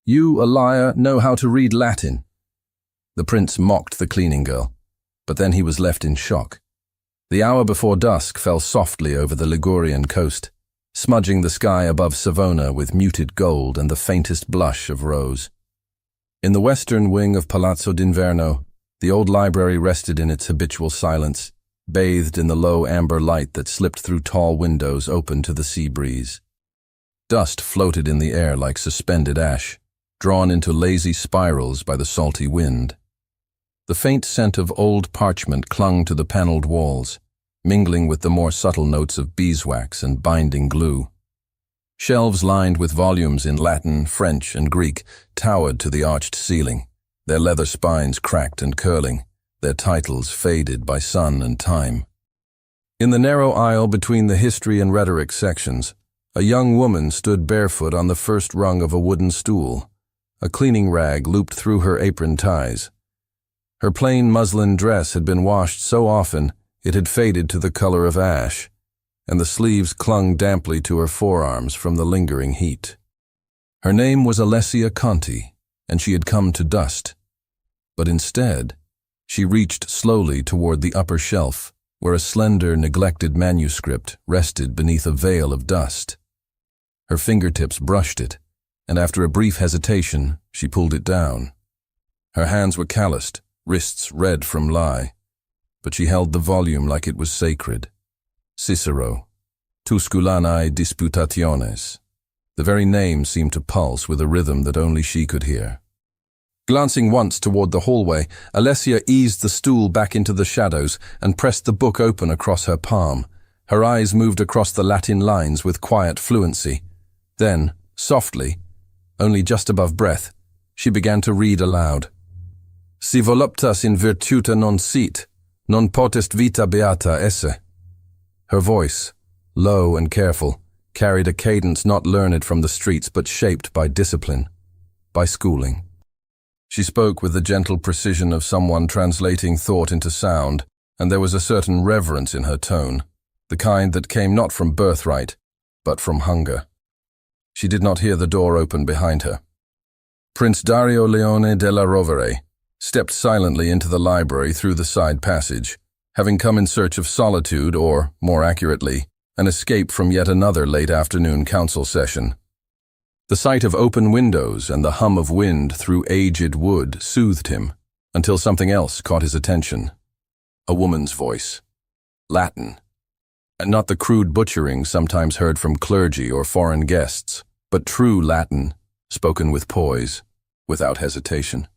You, a liar, know how to read Latin." The prince mocked the cleaning girl, but then he was left in shock. The hour before dusk fell softly over the Ligurian coast, smudging the sky above Savona with muted gold and the faintest blush of rose. In the western wing of Palazzo d'Inverno, the old library rested in its habitual silence, bathed in the low amber light that slipped through tall windows open to the sea breeze. Dust floated in the air like suspended ash, drawn into lazy spirals by the salty wind. The faint scent of old parchment clung to the paneled walls, mingling with the more subtle notes of beeswax and binding glue. Shelves lined with volumes in Latin, French, and Greek towered to the arched ceiling, their leather spines cracked and curling, their titles faded by sun and time. In the narrow aisle between the history and rhetoric sections, a young woman stood barefoot on the first rung of a wooden stool, a cleaning rag looped through her apron ties. Her plain muslin dress had been washed so often it had faded to the color of ash, and the sleeves clung damply to her forearms from the lingering heat. Her name was Alessia Conti, and she had come to dust. But instead, she reached slowly toward the upper shelf, where a slender, neglected manuscript rested beneath a veil of dust. Her fingertips brushed it, and after a brief hesitation, she pulled it down. Her hands were calloused, wrists red from lye, but she held the volume like it was sacred. Cicero, Tusculanae Disputationes. The very name seemed to pulse with a rhythm that only she could hear. Glancing once toward the hallway, Alessia eased the stool back into the shadows and pressed the book open across her palm. Her eyes moved across the Latin lines with quiet fluency. Then, softly, only just above breath, she began to read aloud. Si voluptas in virtuta non sit, non potest vita beata esse. Her voice, low and careful, carried a cadence not learned from the streets but shaped by discipline, by schooling. She spoke with the gentle precision of someone translating thought into sound, and there was a certain reverence in her tone, the kind that came not from birthright, but from hunger. She did not hear the door open behind her. Prince Dario Leone della Rovere stepped silently into the library through the side passage, having come in search of solitude or, more accurately, an escape from yet another late afternoon council session. The sight of open windows and the hum of wind through aged wood soothed him, until something else caught his attention. A woman's voice. Latin. And not the crude butchering sometimes heard from clergy or foreign guests, but true Latin, spoken with poise, without hesitation.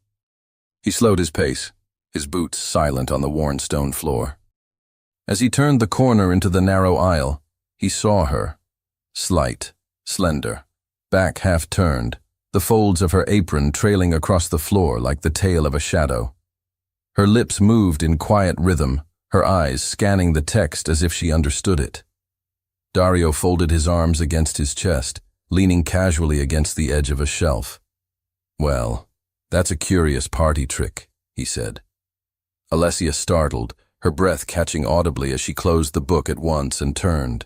He slowed his pace, his boots silent on the worn stone floor. As he turned the corner into the narrow aisle, he saw her, slight, slender, back half-turned, the folds of her apron trailing across the floor like the tail of a shadow. Her lips moved in quiet rhythm, her eyes scanning the text as if she understood it. Dario folded his arms against his chest, leaning casually against the edge of a shelf. "Well, that's a curious party trick," he said. Alessia startled, her breath catching audibly as she closed the book at once and turned.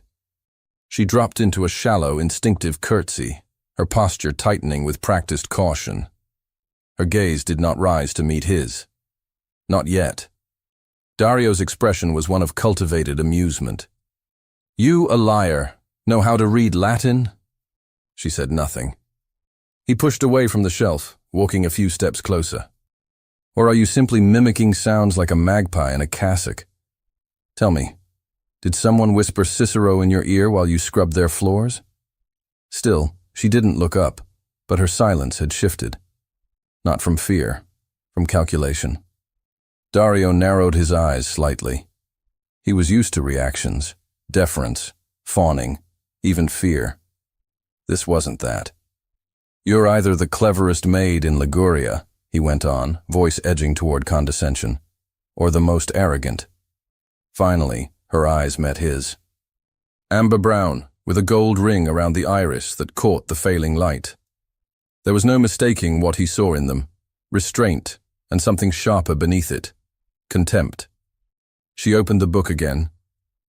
She dropped into a shallow, instinctive curtsy, her posture tightening with practiced caution. Her gaze did not rise to meet his. Not yet. Dario's expression was one of cultivated amusement. "You, a liar, know how to read Latin?" She said nothing. He pushed away from the shelf, walking a few steps closer. "Or are you simply mimicking sounds like a magpie in a cassock? Tell me, did someone whisper Cicero in your ear while you scrubbed their floors?" Still, she didn't look up, but her silence had shifted. Not from fear, from calculation. Dario narrowed his eyes slightly. He was used to reactions, deference, fawning, even fear. This wasn't that. "You're either the cleverest maid in Liguria," he went on, voice edging toward condescension, "or the most arrogant." Finally, her eyes met his. Amber brown, with a gold ring around the iris that caught the failing light. There was no mistaking what he saw in them, restraint and something sharper beneath it, contempt. She opened the book again.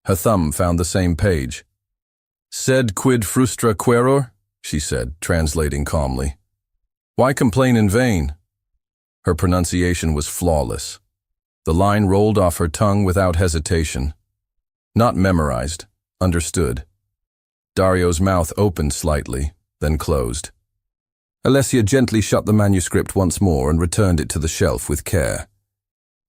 Her thumb found the same page. "Sed quid frustra queror?" she said, translating calmly. Why complain in vain? Her pronunciation was flawless. The line rolled off her tongue without hesitation. Not memorized, understood. Dario's mouth opened slightly, then closed. Alessia gently shut the manuscript once more and returned it to the shelf with care.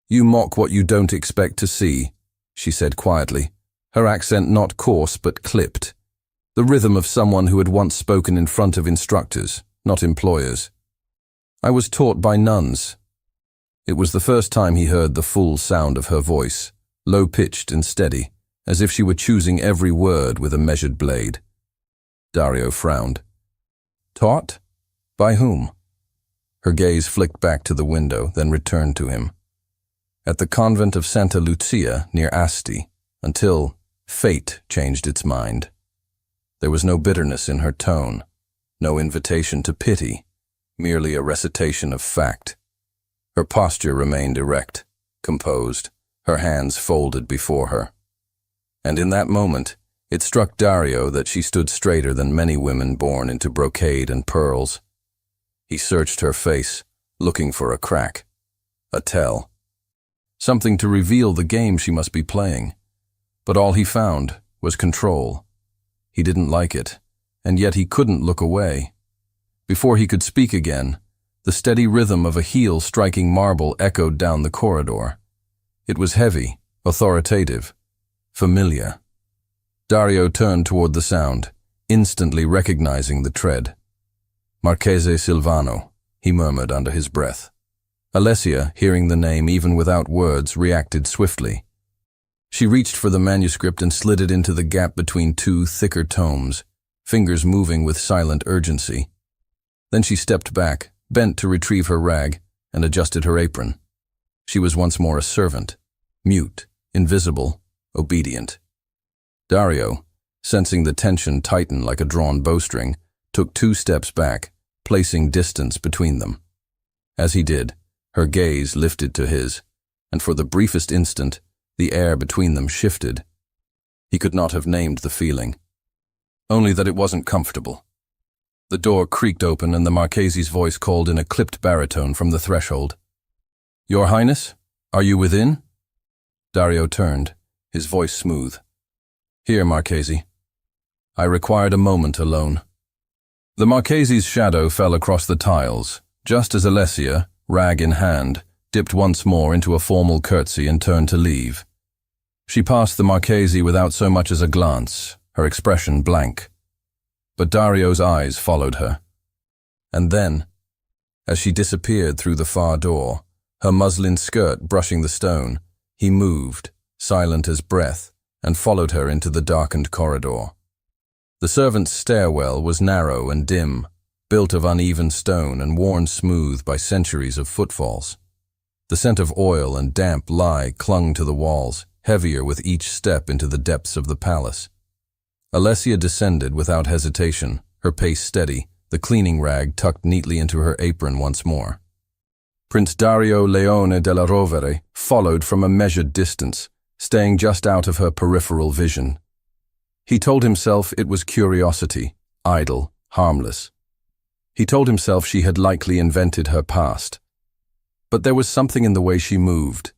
You mock what you don't expect to see, she said quietly, her accent not coarse but clipped. The rhythm of someone who had once spoken in front of instructors, not employers. I was taught by nuns. It was the first time he heard the full sound of her voice, low-pitched and steady, as if she were choosing every word with a measured blade. Dario frowned. Taught? By whom? Her gaze flicked back to the window, then returned to him. At the convent of Santa Lucia near Asti, until fate changed its mind. There was no bitterness in her tone, no invitation to pity, merely a recitation of fact. Her posture remained erect, composed, her hands folded before her. And in that moment, it struck Dario that she stood straighter than many women born into brocade and pearls. He searched her face, looking for a crack, a tell. Something to reveal the game she must be playing. But all he found was control. He didn't like it, and yet he couldn't look away. Before he could speak again, the steady rhythm of a heel striking marble echoed down the corridor. It was heavy, authoritative, familiar. Dario turned toward the sound, instantly recognizing the tread. Marchese Silvano, he murmured under his breath. Alessia, hearing the name even without words, reacted swiftly. She reached for the manuscript and slid it into the gap between two thicker tomes, fingers moving with silent urgency. Then she stepped back, bent to retrieve her rag, and adjusted her apron. She was once more a servant, mute, invisible, obedient. Dario, sensing the tension tighten like a drawn bowstring, took 2 steps back, placing distance between them. As he did, her gaze lifted to his, and for the briefest instant, the air between them shifted. He could not have named the feeling, only that it wasn't comfortable. The door creaked open and the Marchese's voice called in a clipped baritone from the threshold. Your Highness, are you within? Dario turned, his voice smooth. Here, Marchese. I required a moment alone. The Marchese's shadow fell across the tiles, just as Alessia, rag in hand, dipped once more into a formal curtsy and turned to leave. She passed the Marchese without so much as a glance, her expression blank. But Dario's eyes followed her. And then, as she disappeared through the far door, her muslin skirt brushing the stone, he moved, silent as breath, and followed her into the darkened corridor. The servants' stairwell was narrow and dim, built of uneven stone and worn smooth by centuries of footfalls. The scent of oil and damp lye clung to the walls, heavier with each step into the depths of the palace. Alessia descended without hesitation, her pace steady, the cleaning rag tucked neatly into her apron once more. Prince Dario Leone della Rovere followed from a measured distance, staying just out of her peripheral vision. He told himself it was curiosity, idle, harmless. He told himself she had likely invented her past. But there was something in the way she moved.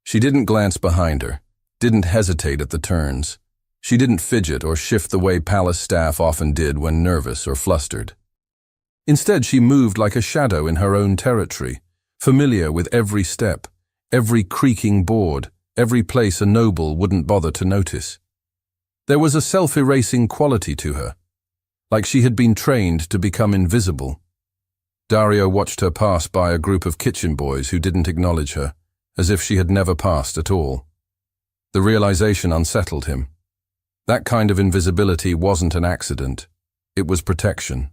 She didn't glance behind her, didn't hesitate at the turns. She didn't fidget or shift the way palace staff often did when nervous or flustered. Instead, she moved like a shadow in her own territory, familiar with every step, every creaking board, every place a noble wouldn't bother to notice. There was a self-erasing quality to her, like she had been trained to become invisible. Dario watched her pass by a group of kitchen boys who didn't acknowledge her, as if she had never passed at all. The realization unsettled him. That kind of invisibility wasn't an accident. It was protection.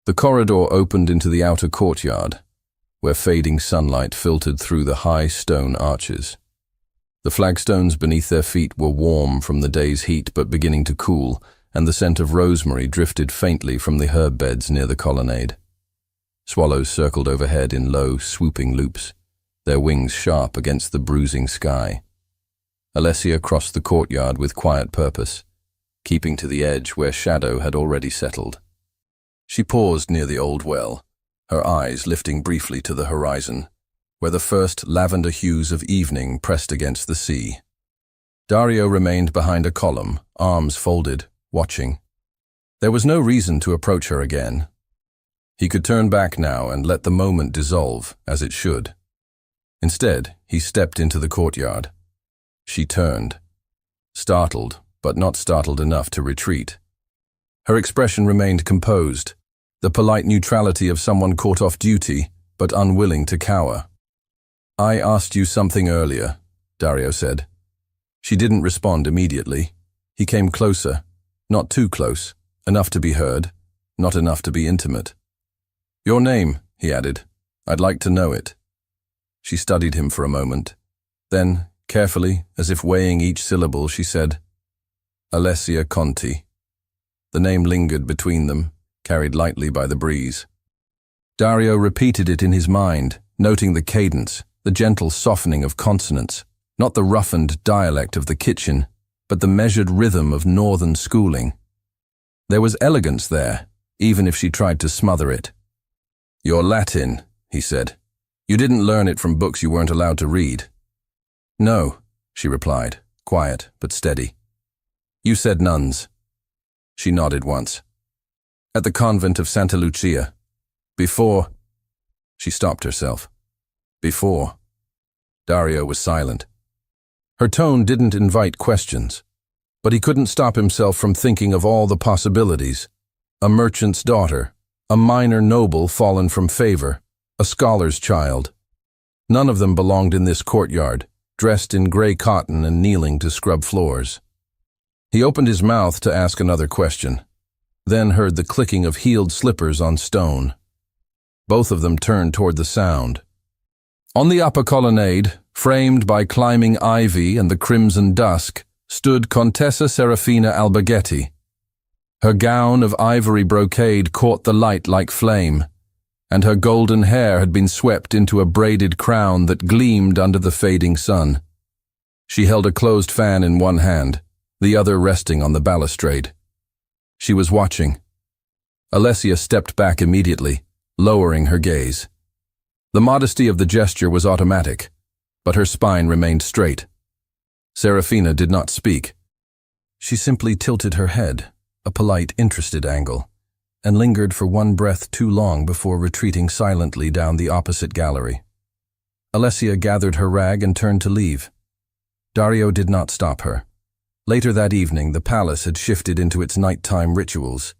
The corridor opened into the outer courtyard, where fading sunlight filtered through the high stone arches. The flagstones beneath their feet were warm from the day's heat but beginning to cool, and the scent of rosemary drifted faintly from the herb beds near the colonnade. Swallows circled overhead in low, swooping loops, their wings sharp against the bruising sky. Alessia crossed the courtyard with quiet purpose, keeping to the edge where shadow had already settled. She paused near the old well, her eyes lifting briefly to the horizon, where the first lavender hues of evening pressed against the sea. Dario remained behind a column, arms folded, watching. There was no reason to approach her again. He could turn back now and let the moment dissolve, as it should. Instead, he stepped into the courtyard. She turned, startled, but not startled enough to retreat. Her expression remained composed, the polite neutrality of someone caught off duty, but unwilling to cower. "I asked you something earlier," Dario said. She didn't respond immediately. He came closer, not too close, enough to be heard, not enough to be intimate. "Your name," he added. "I'd like to know it." She studied him for a moment. Then, carefully, as if weighing each syllable, she said, "Alessia Conti." The name lingered between them, carried lightly by the breeze. Dario repeated it in his mind, noting the cadence, the gentle softening of consonants, not the roughened dialect of the kitchen, but the measured rhythm of northern schooling. There was elegance there, even if she tried to smother it. "You're Latin," he said. "You didn't learn it from books you weren't allowed to read." "No," she replied, quiet but steady. "You said nuns." She nodded once. "At the convent of Santa Lucia. Before—" She stopped herself. "Before." Dario was silent. Her tone didn't invite questions, but he couldn't stop himself from thinking of all the possibilities. A merchant's daughter, a minor noble fallen from favor, a scholar's child. None of them belonged in this courtyard, dressed in gray cotton and kneeling to scrub floors. He opened his mouth to ask another question, then heard the clicking of heeled slippers on stone. Both of them turned toward the sound. On the upper colonnade, framed by climbing ivy and the crimson dusk, stood Contessa Serafina Alberghetti. Her gown of ivory brocade caught the light like flame, and her golden hair had been swept into a braided crown that gleamed under the fading sun. She held a closed fan in one hand, the other resting on the balustrade. She was watching. Alessia stepped back immediately, lowering her gaze. The modesty of the gesture was automatic, but her spine remained straight. Serafina did not speak. She simply tilted her head, a polite, interested angle, and lingered for one breath too long before retreating silently down the opposite gallery. Alessia gathered her rag and turned to leave. Dario did not stop her. Later that evening, the palace had shifted into its nighttime rituals.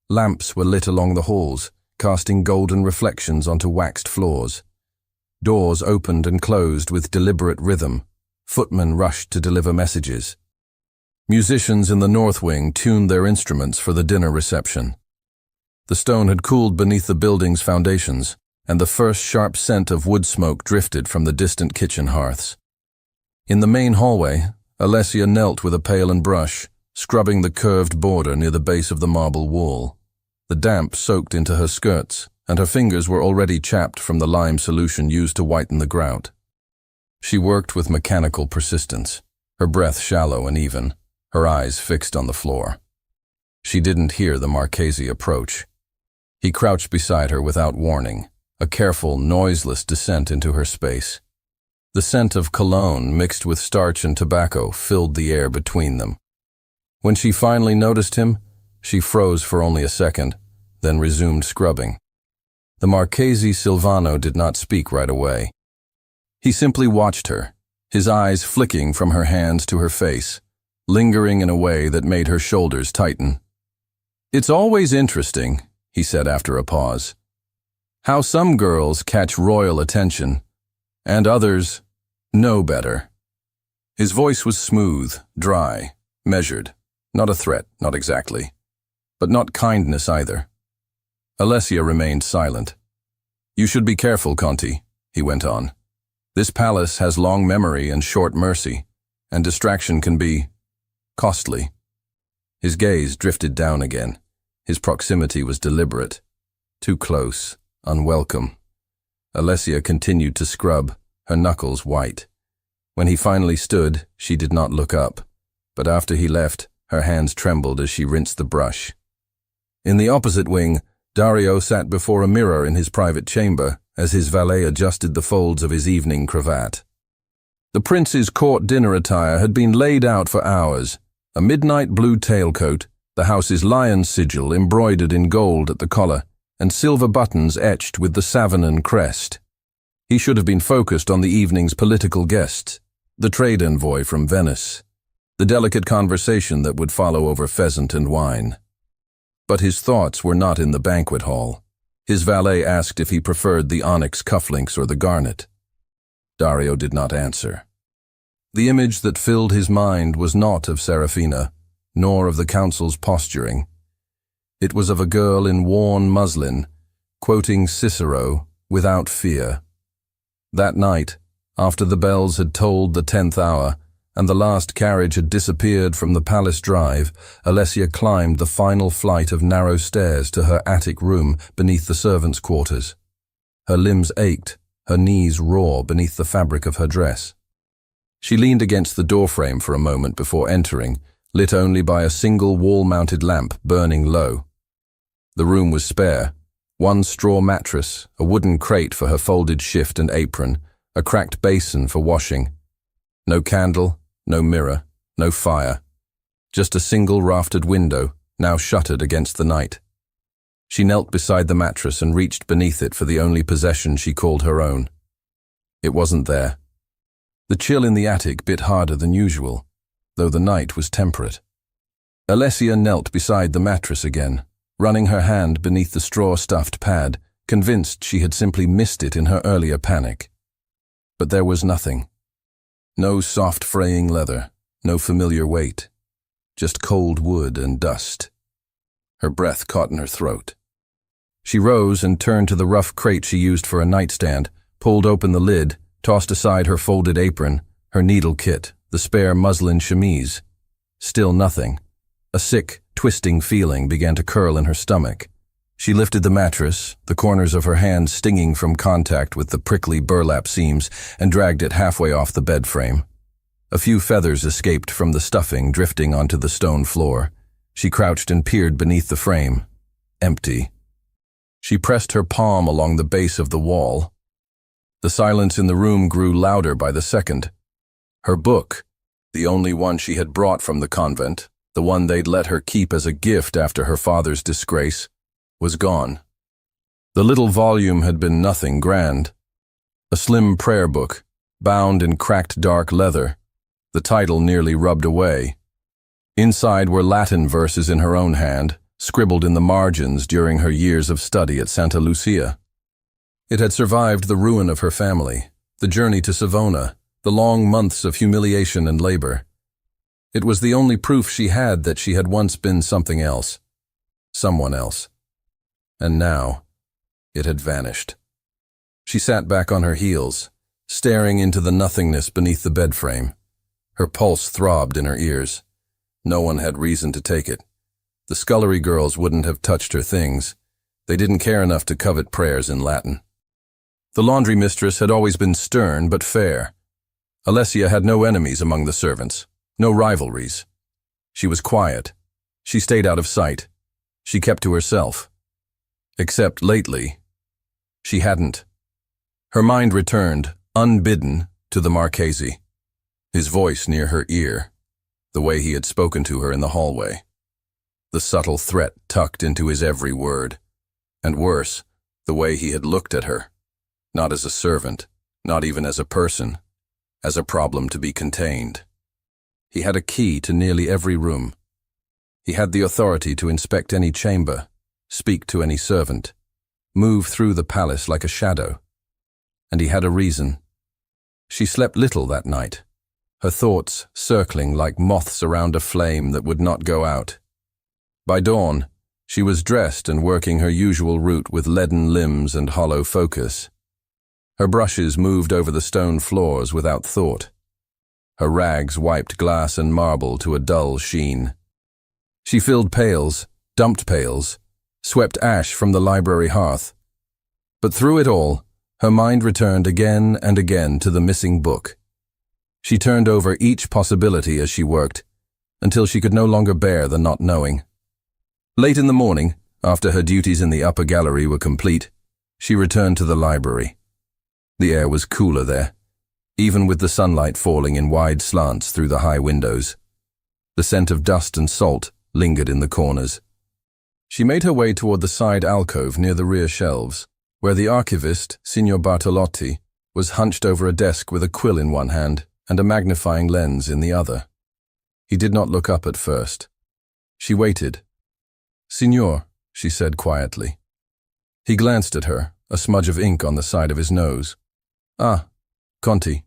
Lamps were lit along the halls, casting golden reflections onto waxed floors. Doors opened and closed with deliberate rhythm. Footmen rushed to deliver messages. Musicians in the north wing tuned their instruments for the dinner reception. The stone had cooled beneath the building's foundations, and the first sharp scent of wood smoke drifted from the distant kitchen hearths. In the main hallway, Alessia knelt with a pail and brush, scrubbing the curved border near the base of the marble wall. The damp soaked into her skirts, and her fingers were already chapped from the lime solution used to whiten the grout. She worked with mechanical persistence, her breath shallow and even, her eyes fixed on the floor. She didn't hear the Marchese approach. He crouched beside her without warning, a careful, noiseless descent into her space. The scent of cologne mixed with starch and tobacco filled the air between them. When she finally noticed him, she froze for only a second, then resumed scrubbing. The Marchese Silvano did not speak right away. He simply watched her, his eyes flicking from her hands to her face, lingering in a way that made her shoulders tighten. "It's always interesting," he said after a pause, "how some girls catch royal attention, and others know better." His voice was smooth, dry, measured, not a threat, not exactly, but not kindness either. Alessia remained silent. "You should be careful, Conti," he went on. "This palace has long memory and short mercy, and distraction can be costly." His gaze drifted down again. His proximity was deliberate, too close, unwelcome. Alessia continued to scrub, her knuckles white. When he finally stood, she did not look up, but after he left, her hands trembled as she rinsed the brush. In the opposite wing, Dario sat before a mirror in his private chamber as his valet adjusted the folds of his evening cravat. The prince's court dinner attire had been laid out for hours, a midnight blue tailcoat, the house's lion sigil embroidered in gold at the collar, and silver buttons etched with the Savonin crest. He should have been focused on the evening's political guests, the trade envoy from Venice, the delicate conversation that would follow over pheasant and wine. But his thoughts were not in the banquet hall. His valet asked if he preferred the onyx cufflinks or the garnet. Dario did not answer. The image that filled his mind was not of Serafina, nor of the council's posturing. It was of a girl in worn muslin, quoting Cicero without fear. That night, after the bells had tolled the 10th hour, and the last carriage had disappeared from the palace drive, Alessia climbed the final flight of narrow stairs to her attic room beneath the servants' quarters. Her limbs ached, her knees raw beneath the fabric of her dress. She leaned against the doorframe for a moment before entering, lit only by a single wall-mounted lamp burning low. The room was spare. One straw mattress, a wooden crate for her folded shift and apron, a cracked basin for washing. No candle, no mirror, no fire. Just a single raftered window, now shuttered against the night. She knelt beside the mattress and reached beneath it for the only possession she called her own. It wasn't there. The chill in the attic bit harder than usual, though the night was temperate. Alessia knelt beside the mattress again, running her hand beneath the straw-stuffed pad, convinced she had simply missed it in her earlier panic. But there was nothing. No soft fraying leather, no familiar weight, just cold wood and dust. Her breath caught in her throat. She rose and turned to the rough crate she used for a nightstand, pulled open the lid, tossed aside her folded apron, her needle kit, the spare muslin chemise. Still nothing. A sick, twisting feeling began to curl in her stomach. She lifted the mattress, the corners of her hands stinging from contact with the prickly burlap seams, and dragged it halfway off the bed frame. A few feathers escaped from the stuffing, drifting onto the stone floor. She crouched and peered beneath the frame. Empty. She pressed her palm along the base of the wall. The silence in the room grew louder by the second. Her book, the only one she had brought from the convent, the one they'd let her keep as a gift after her father's disgrace, was gone. The little volume had been nothing grand. A slim prayer book, bound in cracked dark leather, the title nearly rubbed away. Inside were Latin verses in her own hand, scribbled in the margins during her years of study at Santa Lucia. It had survived the ruin of her family, the journey to Savona, the long months of humiliation and labor. It was the only proof she had that she had once been something else, someone else. And now, it had vanished. She sat back on her heels, staring into the nothingness beneath the bed frame. Her pulse throbbed in her ears. No one had reason to take it. The scullery girls wouldn't have touched her things. They didn't care enough to covet prayers in Latin. The laundry mistress had always been stern but fair. Alessia had no enemies among the servants, no rivalries. She was quiet. She stayed out of sight. She kept to herself. Except lately, she hadn't. Her mind returned, unbidden, to the Marchese. His voice near her ear, the way he had spoken to her in the hallway. The subtle threat tucked into his every word. And worse, the way he had looked at her. Not as a servant, not even as a person, as a problem to be contained. He had a key to nearly every room. He had the authority to inspect any chamber, speak to any servant, move through the palace like a shadow. And he had a reason. She slept little that night, her thoughts circling like moths around a flame that would not go out. By dawn, she was dressed and working her usual route with leaden limbs and hollow focus. Her brushes moved over the stone floors without thought. Her rags wiped glass and marble to a dull sheen. She filled pails, dumped pails, swept ash from the library hearth. But through it all, her mind returned again and again to the missing book. She turned over each possibility as she worked, until she could no longer bear the not knowing. Late in the morning, After her duties in the upper gallery were complete, she returned to the library. The air was cooler there, even with the sunlight falling in wide slants through the high windows. The scent of dust and salt lingered in the corners. She made her way toward the side alcove near the rear shelves, where the archivist, Signor Bartolotti, was hunched over a desk with a quill in one hand and a magnifying lens in the other. He did not look up at first. She waited. "Signor," she said quietly. He glanced at her, a smudge of ink on the side of his nose. "Ah, Conti.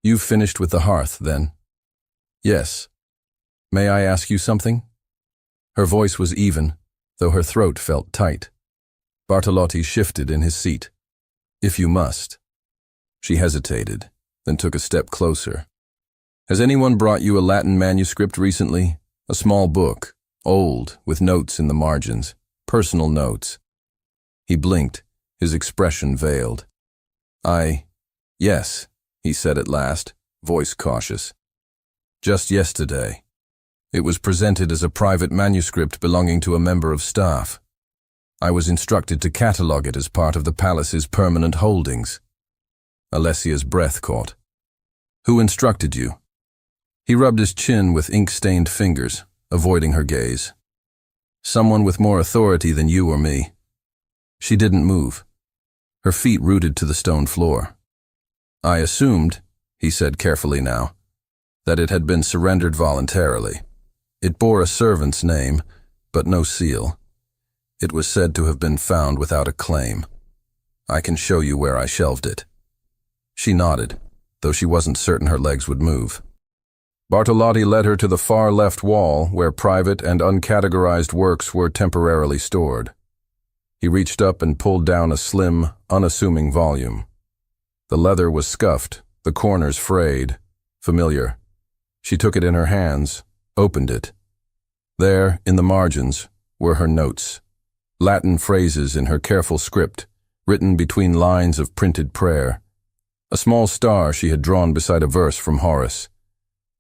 You've finished with the hearth, then?" "Yes. May I ask you something?" Her voice was even, though her throat felt tight. Bartolotti shifted in his seat. "If you must." She hesitated, then took a step closer. "Has anyone brought you a Latin manuscript recently? A small book, old, with notes in the margins, personal notes." He blinked, his expression veiled. Yes, he said at last, voice cautious. "Just yesterday. It was presented as a private manuscript belonging to a member of staff. I was instructed to catalogue it as part of the palace's permanent holdings." Alessia's breath caught. "Who instructed you?" He rubbed his chin with ink-stained fingers, avoiding her gaze. "Someone with more authority than you or me." She didn't move, her feet rooted to the stone floor. "I assumed," he said carefully now, "that it had been surrendered voluntarily. It bore a servant's name, but no seal. It was said to have been found without a claim. I can show you where I shelved it." She nodded, though she wasn't certain her legs would move. Bartolotti led her to the far left wall where private and uncategorized works were temporarily stored. He reached up and pulled down a slim, unassuming volume. The leather was scuffed, the corners frayed, familiar. She took it in her hands, opened it. There, in the margins, were her notes, Latin phrases in her careful script, written between lines of printed prayer. A small star she had drawn beside a verse from Horace.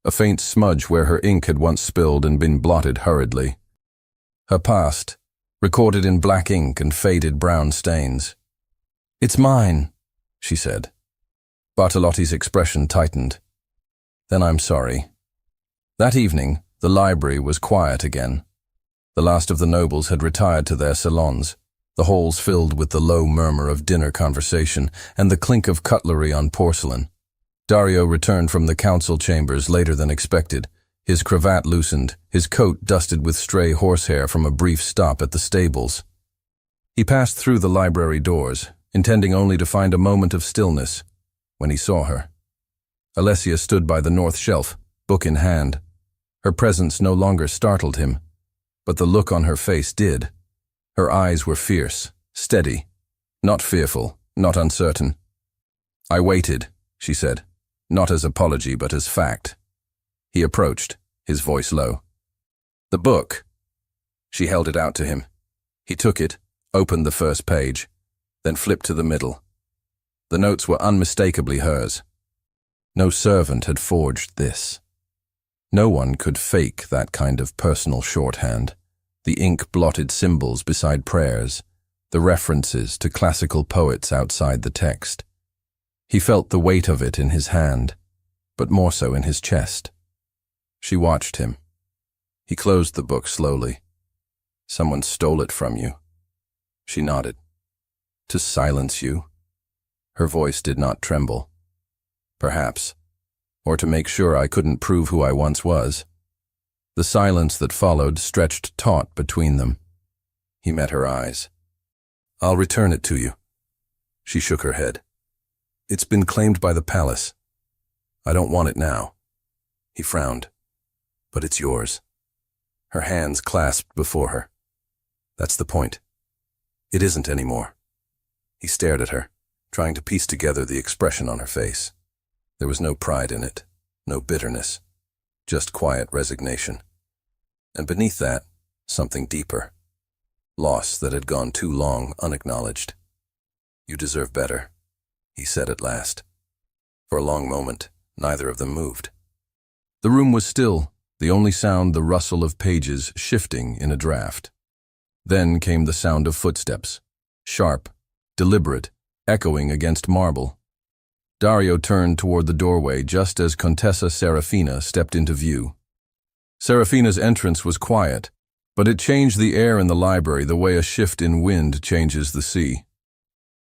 A faint smudge where her ink had once spilled and been blotted hurriedly. Her past, recorded in black ink and faded brown stains. "It's mine," she said. Bartolotti's expression tightened. "Then I'm sorry." That evening, the library was quiet again. The last of the nobles had retired to their salons, the halls filled with the low murmur of dinner conversation and the clink of cutlery on porcelain. Dario returned from the council chambers later than expected, his cravat loosened, his coat dusted with stray horsehair from a brief stop at the stables. He passed through the library doors, intending only to find a moment of stillness, when he saw her. Alessia stood by the north shelf, book in hand. Her presence no longer startled him, but the look on her face did. Her eyes were fierce, steady, not fearful, not uncertain. "I waited," she said, not as apology but as fact. He approached, his voice low. "The book." She held it out to him. He took it, opened the first page, then flipped to the middle. The notes were unmistakably hers. No servant had forged this. No one could fake that kind of personal shorthand, the ink-blotted symbols beside prayers, the references to classical poets outside the text. He felt the weight of it in his hand, but more so in his chest. She watched him. He closed the book slowly. "Someone stole it from you." She nodded. "To silence you?" Her voice did not tremble. "Perhaps. Or to make sure I couldn't prove who I once was." The silence that followed stretched taut between them. He met her eyes. "I'll return it to you." She shook her head. "It's been claimed by the palace. I don't want it now." He frowned. "But it's yours." Her hands clasped before her. "That's the point. It isn't anymore." He stared at her, trying to piece together the expression on her face. There was no pride in it, no bitterness, just quiet resignation. And beneath that, something deeper. Loss that had gone too long unacknowledged. "You deserve better," he said at last. For a long moment, neither of them moved. The room was still, the only sound the rustle of pages shifting in a draft. Then came the sound of footsteps, sharp, deliberate, echoing against marble. Dario turned toward the doorway just as Contessa Serafina stepped into view. Serafina's entrance was quiet, but it changed the air in the library the way a shift in wind changes the sea.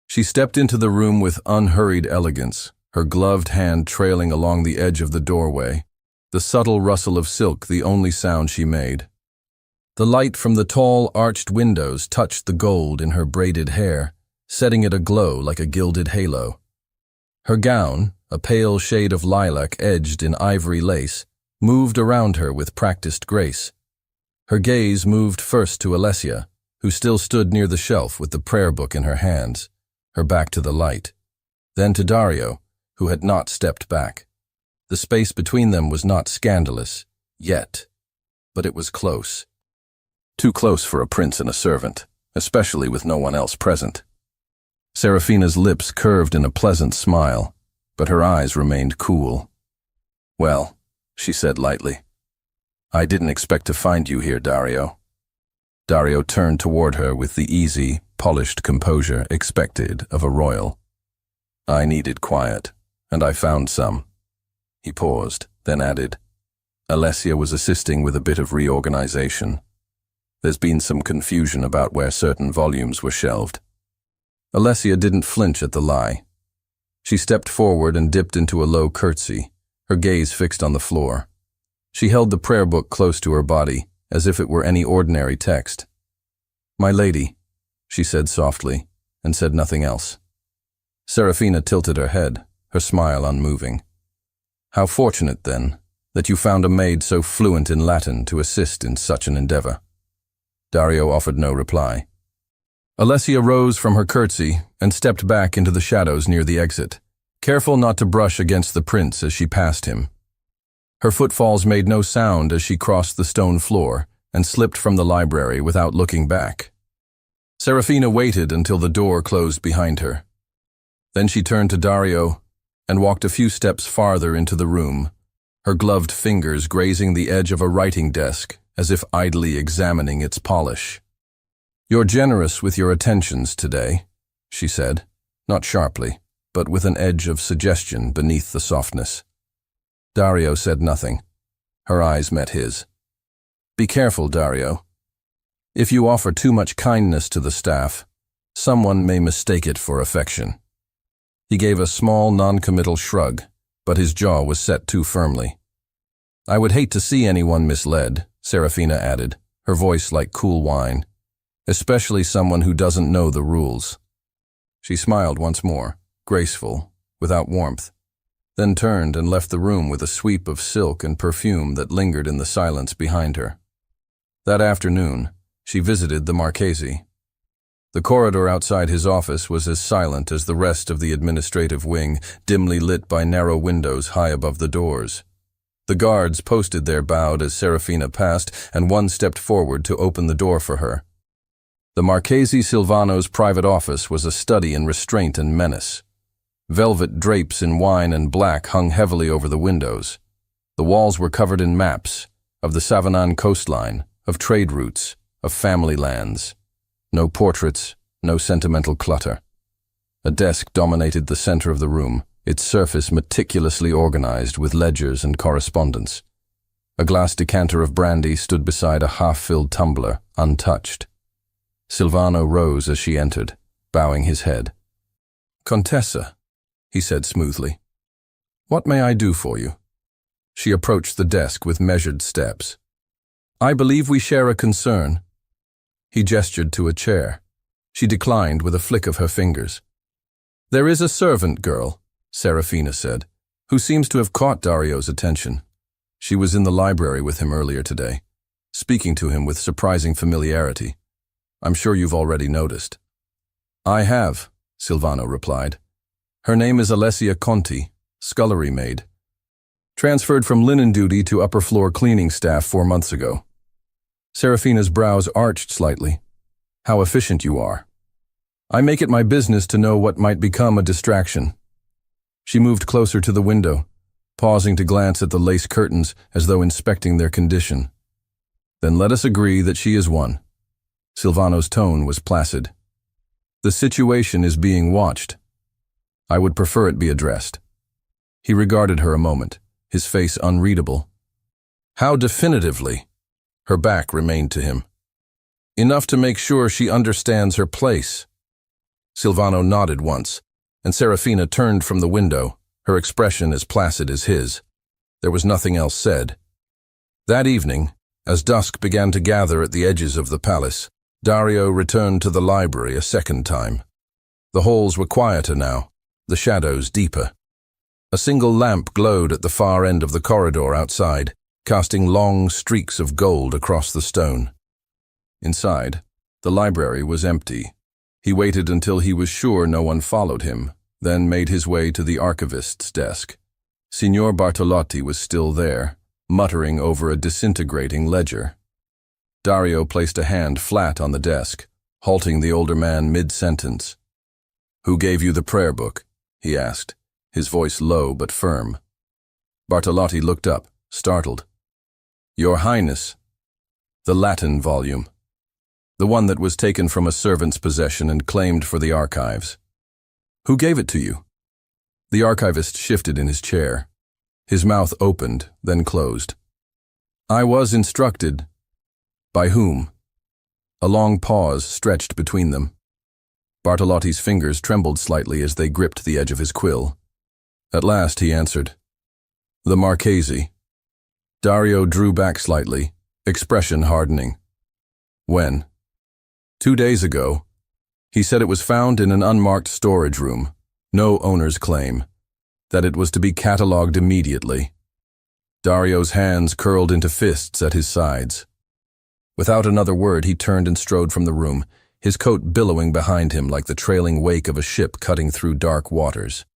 She stepped into the room with unhurried elegance, her gloved hand trailing along the edge of the doorway, the subtle rustle of silk the only sound she made. The light from the tall, arched windows touched the gold in her braided hair, setting it aglow like a gilded halo. Her gown, a pale shade of lilac edged in ivory lace, moved around her with practiced grace. Her gaze moved first to Alessia, who still stood near the shelf with the prayer book in her hands, her back to the light. Then to Dario, who had not stepped back. The space between them was not scandalous, yet, but it was close. Too close for a prince and a servant, especially with no one else present. Serafina's lips curved in a pleasant smile, but her eyes remained cool. "Well," she said lightly, "I didn't expect to find you here, Dario." Dario turned toward her with the easy, polished composure expected of a royal. "I needed quiet, and I found some." He paused, then added, "Alessia was assisting with a bit of reorganization. There's been some confusion about where certain volumes were shelved." Alessia didn't flinch at the lie. She stepped forward and dipped into a low curtsy, her gaze fixed on the floor. She held the prayer book close to her body, as if it were any ordinary text. "My lady," she said softly, and said nothing else. Serafina tilted her head, her smile unmoving. "How fortunate, then, that you found a maid so fluent in Latin to assist in such an endeavor." Dario offered no reply. Alessia rose from her curtsy and stepped back into the shadows near the exit, careful not to brush against the prince as she passed him. Her footfalls made no sound as she crossed the stone floor and slipped from the library without looking back. Serafina waited until the door closed behind her. Then she turned to Dario and walked a few steps farther into the room, her gloved fingers grazing the edge of a writing desk as if idly examining its polish. "You're generous with your attentions today," she said, not sharply, but with an edge of suggestion beneath the softness. Dario said nothing. Her eyes met his. "Be careful, Dario. If you offer too much kindness to the staff, someone may mistake it for affection." He gave a small, non-committal shrug, but his jaw was set too firmly. "I would hate to see anyone misled," Serafina added, her voice like cool wine. "Especially someone who doesn't know the rules." She smiled once more, graceful, without warmth, then turned and left the room with a sweep of silk and perfume that lingered in the silence behind her. That afternoon, she visited the Marchese. The corridor outside his office was as silent as the rest of the administrative wing, dimly lit by narrow windows high above the doors. The guards posted there bowed as Serafina passed, and one stepped forward to open the door for her. The Marchese Silvano's private office was a study in restraint and menace. Velvet drapes in wine and black hung heavily over the windows. The walls were covered in maps, of the Savanan coastline, of trade routes, of family lands. No portraits, no sentimental clutter. A desk dominated the center of the room, its surface meticulously organized with ledgers and correspondence. A glass decanter of brandy stood beside a half-filled tumbler, untouched. Silvano rose as she entered, bowing his head. "Contessa," he said smoothly, "what may I do for you?" She approached the desk with measured steps. "I believe we share a concern." He gestured to a chair. She declined with a flick of her fingers. "There is a servant girl," Serafina said, "who seems to have caught Dario's attention. She was in the library with him earlier today, speaking to him with surprising familiarity. I'm sure you've already noticed." "I have," Silvano replied. "Her name is Alessia Conti, scullery maid. Transferred from linen duty to upper-floor cleaning staff 4 months ago." Serafina's brows arched slightly. "How efficient you are. I make it my business to know what might become a distraction." She moved closer to the window, pausing to glance at the lace curtains as though inspecting their condition. "Then let us agree that she is one." Silvano's tone was placid. "The situation is being watched. I would prefer it be addressed." He regarded her a moment, his face unreadable. "How definitively?" Her back remained to him. "Enough to make sure she understands her place." Silvano nodded once, and Serafina turned from the window, her expression as placid as his. There was nothing else said. That evening, as dusk began to gather at the edges of the palace, Dario returned to the library a second time. The halls were quieter now, the shadows deeper. A single lamp glowed at the far end of the corridor outside, casting long streaks of gold across the stone. Inside, the library was empty. He waited until he was sure no one followed him, then made his way to the archivist's desk. Signor Bartolotti was still there, muttering over a disintegrating ledger. Dario placed a hand flat on the desk, halting the older man mid-sentence. "Who gave you the prayer book?" he asked, his voice low but firm. Bartolotti looked up, startled. "Your Highness." "The Latin volume. The one that was taken from a servant's possession and claimed for the archives." "Who gave it to you?" The archivist shifted in his chair. His mouth opened, then closed. "I was instructed." "By whom?" A long pause stretched between them. Bartolotti's fingers trembled slightly as they gripped the edge of his quill. At last he answered, "The Marchese." Dario drew back slightly, expression hardening. "When?" "2 days ago. He said it was found in an unmarked storage room, no owner's claim, that it was to be catalogued immediately." Dario's hands curled into fists at his sides. Without another word, he turned and strode from the room, his coat billowing behind him like the trailing wake of a ship cutting through dark waters.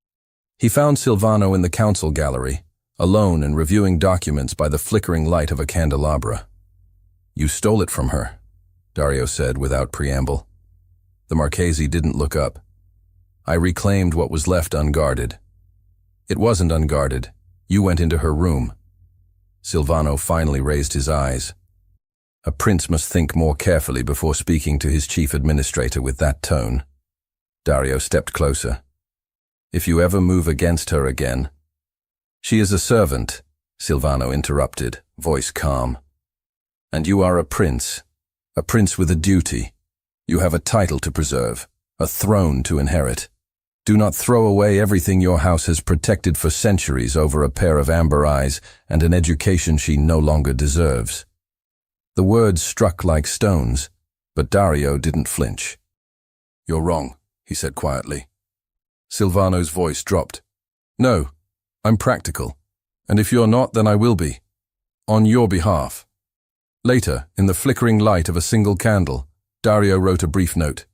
He found Silvano in the council gallery, alone and reviewing documents by the flickering light of a candelabra. "You stole it from her," Dario said without preamble. The Marchese didn't look up. "I reclaimed what was left unguarded." "It wasn't unguarded. You went into her room." Silvano finally raised his eyes. A prince must think more carefully before speaking to his chief administrator with that tone. Dario stepped closer. "If you ever move against her again—" "She is a servant," Silvano interrupted, voice calm. "And you are a prince with a duty. You have a title to preserve, a throne to inherit. Do not throw away everything your house has protected for centuries over a pair of amber eyes and an education she no longer deserves." The words struck like stones, but Dario didn't flinch. "You're wrong," he said quietly. Silvano's voice dropped. "No, I'm practical, and if you're not, then I will be. On your behalf." Later, in the flickering light of a single candle, Dario wrote a brief note.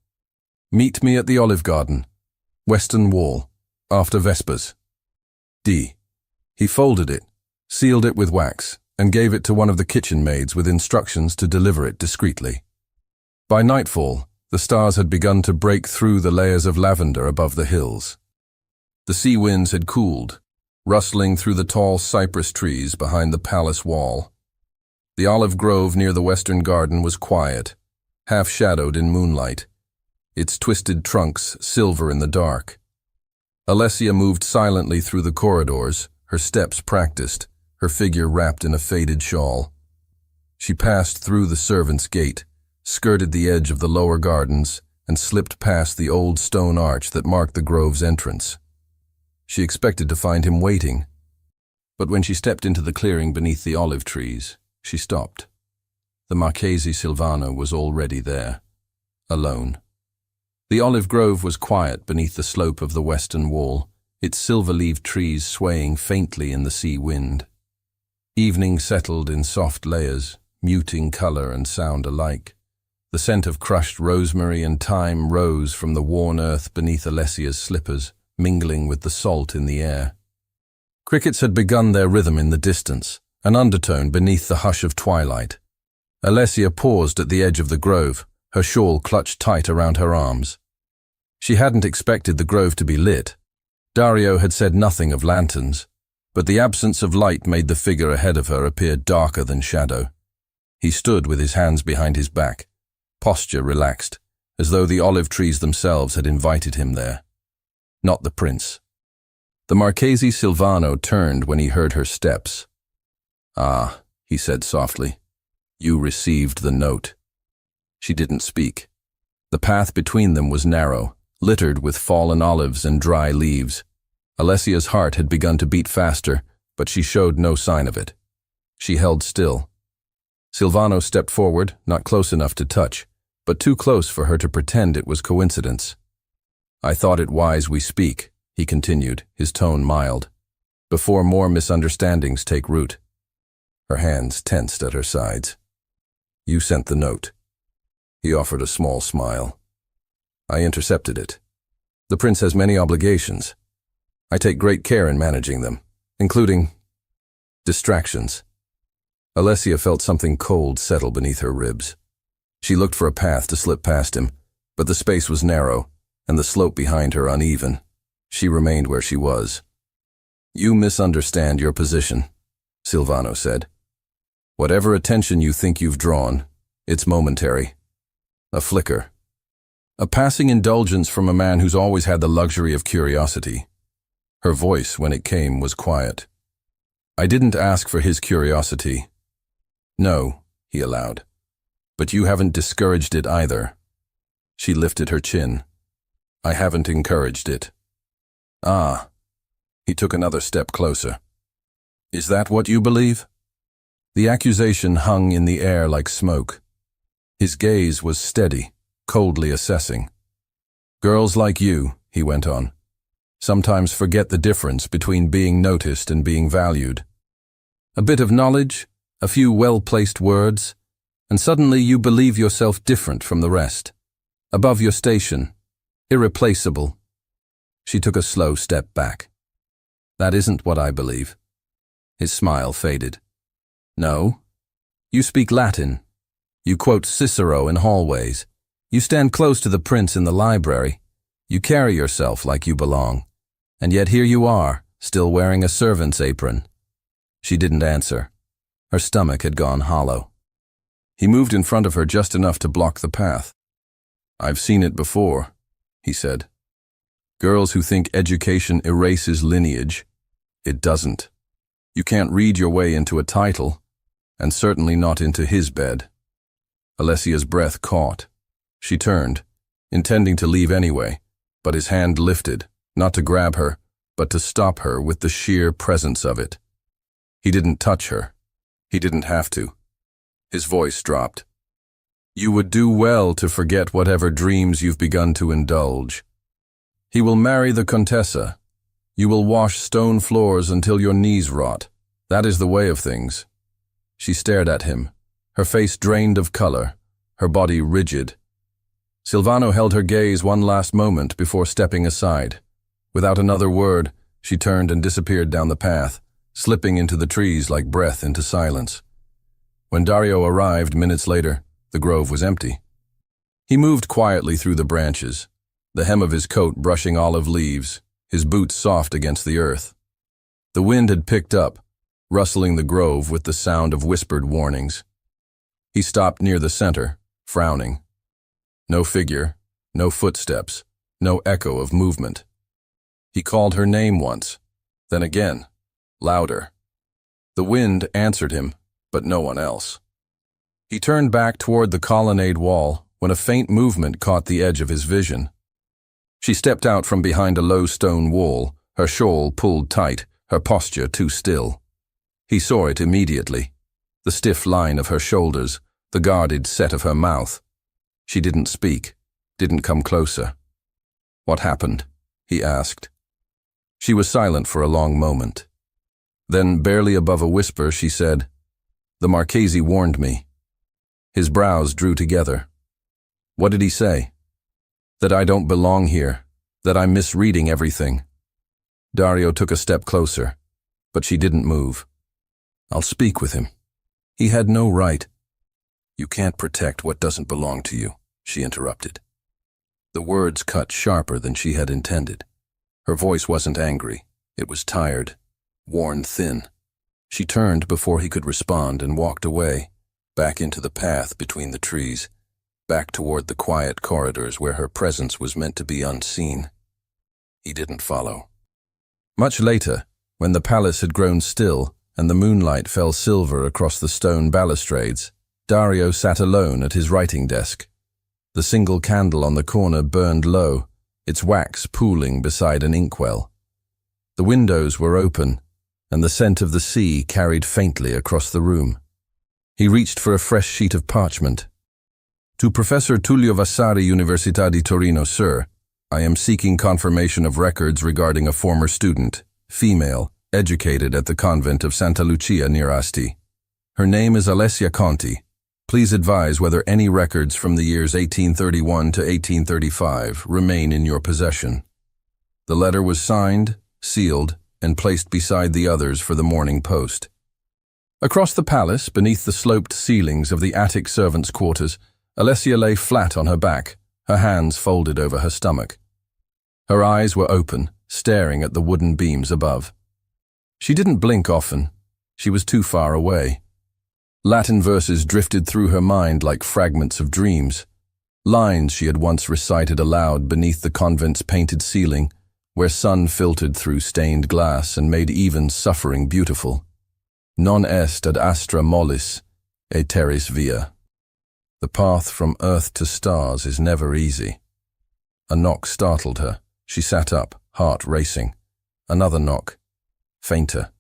"Meet me at the Olive Garden, Western Wall, after Vespers. D." He folded it, sealed it with wax, and gave it to one of the kitchen maids with instructions to deliver it discreetly. By nightfall, the stars had begun to break through the layers of lavender above the hills. The sea winds had cooled, rustling through the tall cypress trees behind the palace wall. The olive grove near the western garden was quiet, half-shadowed in moonlight, its twisted trunks silver in the dark. Alessia moved silently through the corridors, her steps practiced, her figure wrapped in a faded shawl. She passed through the servants' gate, skirted the edge of the lower gardens, and slipped past the old stone arch that marked the grove's entrance. She expected to find him waiting, but when she stepped into the clearing beneath the olive trees, she stopped. The Marchese Silvano was already there, alone. The olive grove was quiet beneath the slope of the western wall, its silver-leaved trees swaying faintly in the sea wind. Evening settled in soft layers, muting color and sound alike. The scent of crushed rosemary and thyme rose from the worn earth beneath Alessia's slippers, mingling with the salt in the air. Crickets had begun their rhythm in the distance, an undertone beneath the hush of twilight. Alessia paused at the edge of the grove, her shawl clutched tight around her arms. She hadn't expected the grove to be lit. Dario had said nothing of lanterns, but the absence of light made the figure ahead of her appear darker than shadow. He stood with his hands behind his back, posture relaxed, as though the olive trees themselves had invited him there. Not the prince. The Marchese Silvano turned when he heard her steps. "Ah," he said softly, "you received the note." She didn't speak. The path between them was narrow, littered with fallen olives and dry leaves. Alessia's heart had begun to beat faster, but she showed no sign of it. She held still. Silvano stepped forward, not close enough to touch, but too close for her to pretend it was coincidence. "I thought it wise we speak," he continued, his tone mild, "before more misunderstandings take root." Her hands tensed at her sides. "You sent the note." He offered a small smile. "I intercepted it. The prince has many obligations. I take great care in managing them, including distractions." Alessia felt something cold settle beneath her ribs. She looked for a path to slip past him, but the space was narrow, and the slope behind her uneven. She remained where she was. "You misunderstand your position," Silvano said. "Whatever attention you think you've drawn, it's momentary. A flicker. A passing indulgence from a man who's always had the luxury of curiosity." Her voice, when it came, was quiet. "I didn't ask for his curiosity." "No," he allowed. "But you haven't discouraged it either." She lifted her chin. "I haven't encouraged it." "Ah." He took another step closer. "Is that what you believe?" The accusation hung in the air like smoke. His gaze was steady, coldly assessing. "Girls like you," he went on, "sometimes forget the difference between being noticed and being valued. A bit of knowledge, a few well-placed words, and suddenly you believe yourself different from the rest, above your station, irreplaceable." She took a slow step back. "That isn't what I believe." His smile faded. "No? You speak Latin. You quote Cicero in hallways. You stand close to the prince in the library. You carry yourself like you belong. And yet here you are, still wearing a servant's apron." She didn't answer. Her stomach had gone hollow. He moved in front of her just enough to block the path. "I've seen it before," he said. "Girls who think education erases lineage. It doesn't. You can't read your way into a title, and certainly not into his bed." Alessia's breath caught. She turned, intending to leave anyway, but his hand lifted, not to grab her, but to stop her with the sheer presence of it. He didn't touch her. He didn't have to. His voice dropped. "You would do well to forget whatever dreams you've begun to indulge. He will marry the Contessa. You will wash stone floors until your knees rot. That is the way of things." She stared at him, her face drained of color, her body rigid. Silvano held her gaze one last moment before stepping aside. Without another word, she turned and disappeared down the path, slipping into the trees like breath into silence. When Dario arrived minutes later, the grove was empty. He moved quietly through the branches, the hem of his coat brushing olive leaves, his boots soft against the earth. The wind had picked up, rustling the grove with the sound of whispered warnings. He stopped near the center, frowning. No figure, no footsteps, no echo of movement. He called her name once, then again, louder. The wind answered him, but no one else. He turned back toward the colonnade wall when a faint movement caught the edge of his vision. She stepped out from behind a low stone wall, her shawl pulled tight, her posture too still. He saw it immediately, the stiff line of her shoulders, the guarded set of her mouth. She didn't speak, didn't come closer. "What happened?" he asked. She was silent for a long moment. Then, barely above a whisper, she said, "The Marchese warned me." His brows drew together. "What did he say?" "That I don't belong here, that I'm misreading everything." Dario took a step closer, but she didn't move. "I'll speak with him. He had no right." "You can't protect what doesn't belong to you," she interrupted. The words cut sharper than she had intended. Her voice wasn't angry. It was tired, worn thin. She turned before he could respond and walked away, back into the path between the trees. back toward the quiet corridors where her presence was meant to be unseen. He didn't follow. Much later, when the palace had grown still and the moonlight fell silver across the stone balustrades, Dario sat alone at his writing desk. The single candle on the corner burned low, its wax pooling beside an inkwell. The windows were open, and the scent of the sea carried faintly across the room. He reached for a fresh sheet of parchment. To Professor Tullio Vasari, Università di Torino, Sir, I am seeking confirmation of records regarding a former student, female, educated at the convent of Santa Lucia near Asti. Her name is Alessia Conti. Please advise whether any records from the years 1831 to 1835 remain in your possession. The letter was signed, sealed, and placed beside the others for the morning post. Across the palace, beneath the sloped ceilings of the attic servants' quarters, Alessia lay flat on her back, her hands folded over her stomach. Her eyes were open, staring at the wooden beams above. She didn't blink often. She was too far away. Latin verses drifted through her mind like fragments of dreams, lines she had once recited aloud beneath the convent's painted ceiling, where sun filtered through stained glass and made even suffering beautiful. Non est ad astra mollis, e terris via. The path from earth to stars is never easy. A knock startled her. She sat up, heart racing. Another knock. Fainter.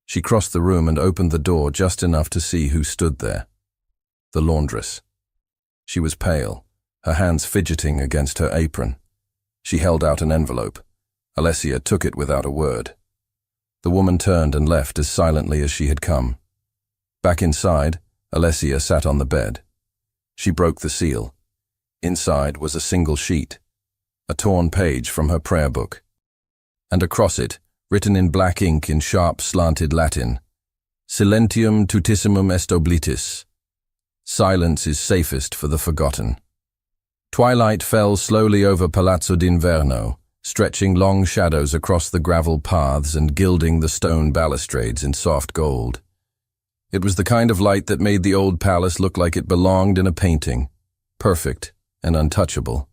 She crossed the room and opened the door just enough to see who stood there. The laundress. She was pale, her hands fidgeting against her apron. She held out an envelope. Alessia took it without a word. The woman turned and left as silently as she had come. Back inside, Alessia sat on the bed. She broke the seal. Inside was a single sheet, a torn page from her prayer book. And across it, written in black ink in sharp, slanted Latin, Silentium tutissimum est oblitis. Silence is safest for the forgotten. Twilight fell slowly over Palazzo d'Inverno, stretching long shadows across the gravel paths and gilding the stone balustrades in soft gold. It was the kind of light that made the old palace look like it belonged in a painting, perfect and untouchable.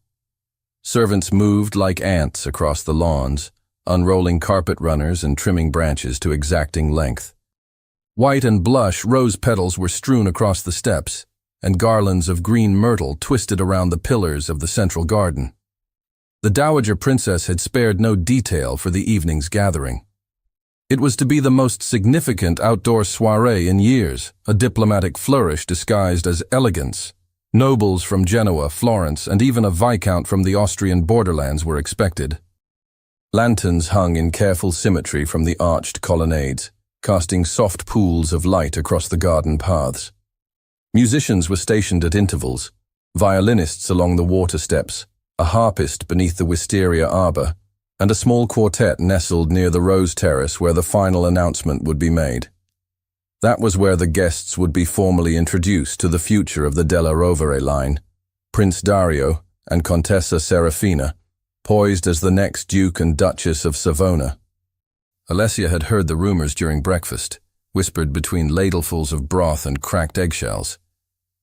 Servants moved like ants across the lawns, unrolling carpet runners and trimming branches to exacting length. White and blush rose petals were strewn across the steps, and garlands of green myrtle twisted around the pillars of the central garden. The Dowager Princess had spared no detail for the evening's gathering. It was to be the most significant outdoor soirée in years, a diplomatic flourish disguised as elegance. Nobles from Genoa, Florence, and even a viscount from the Austrian borderlands were expected. Lanterns hung in careful symmetry from the arched colonnades, casting soft pools of light across the garden paths. Musicians were stationed at intervals, violinists along the water steps, a harpist beneath the wisteria arbor, and a small quartet nestled near the rose terrace where the final announcement would be made. That was where the guests would be formally introduced to the future of the Della Rovere line, Prince Dario and Contessa Serafina, poised as the next Duke and Duchess of Savona. Alessia had heard the rumors during breakfast, whispered between ladlefuls of broth and cracked eggshells,